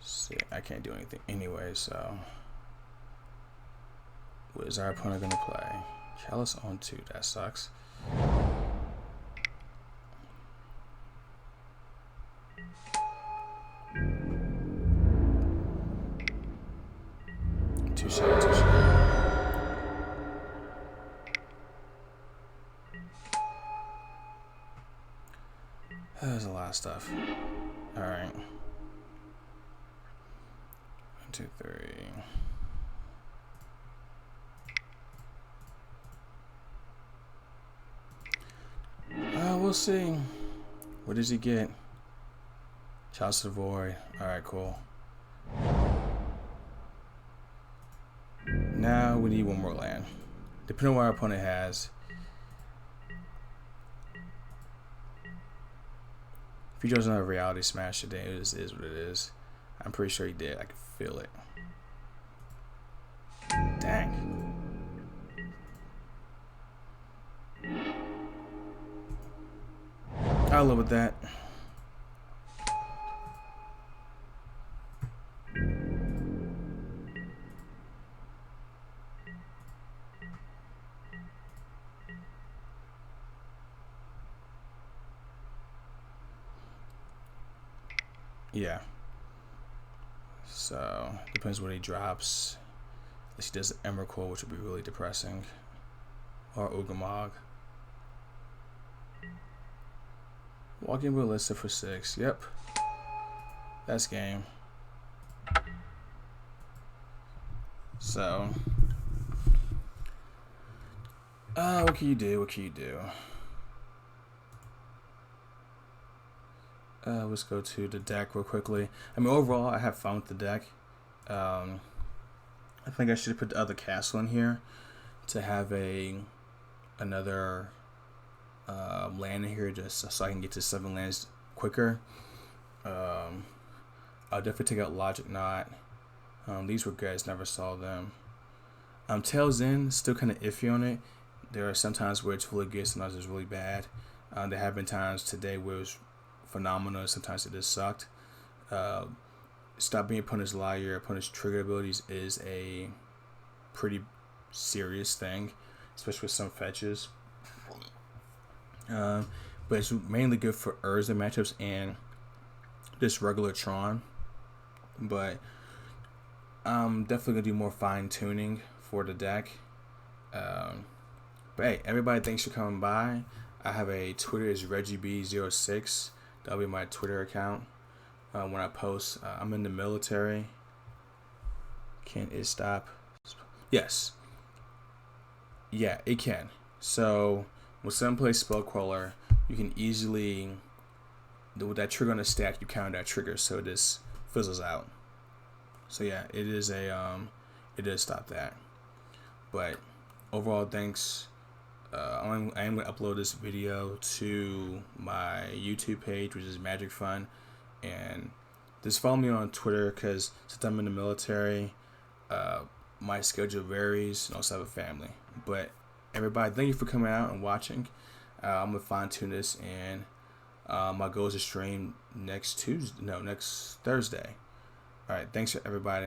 See, I can't do anything anyway, so what is our opponent gonna play? Chalice on 2, that sucks. Touche. There's a lot of stuff. Alright. 1, 2, 3. We'll see. What does he get? Chalice of the Void. Alright, cool. Now we need 1 more land. Depending on what our opponent has. If he doesn't have a Reality Smash today, it is what it is. I'm pretty sure he did. I can feel it. Dang. I'll live with that. Yeah. So, depends what he drops. Unless he does Emrakul, which would be really depressing. Or Ugamog. Walking Ballista for 6. Yep. That's game. So. What can you do? What can you do? Let's go to the deck real quickly. I mean, overall, I have fun with the deck. I think I should have put the other castle in here to have another land in here, just so I can get to 7 lands quicker. I'll definitely take out Logic Knot. These were guys, never saw them. Tails End, still kind of iffy on it. There are some times where it's really good, sometimes it's really bad. There have been times today where it was phenomenal, sometimes it just sucked. Uh, Stop being opponent's liar, opponent's trigger abilities is a pretty serious thing, especially with some fetches. Uh, but it's mainly good for Urza matchups and just regular Tron. But I'm definitely gonna do more fine tuning for the deck. Um, but hey, everybody, thanks for coming by. I have a Twitter is ReggieB06. That'll be my Twitter account. When I post, I'm in the military. Can it stop? Yes. Yeah, it can. So when someone plays Spellcrawler, you can easily, with that trigger on the stack, you counter that trigger, so this fizzles out. So yeah, it does stop that. But overall, thanks. I am going to upload this video to my YouTube page, which is Magic Fun, and just follow me on Twitter because since I'm in the military, my schedule varies, and also have a family. But everybody, thank you for coming out and watching. I'm gonna fine tune this, and my goal is to stream next Thursday. All right, thanks for everybody.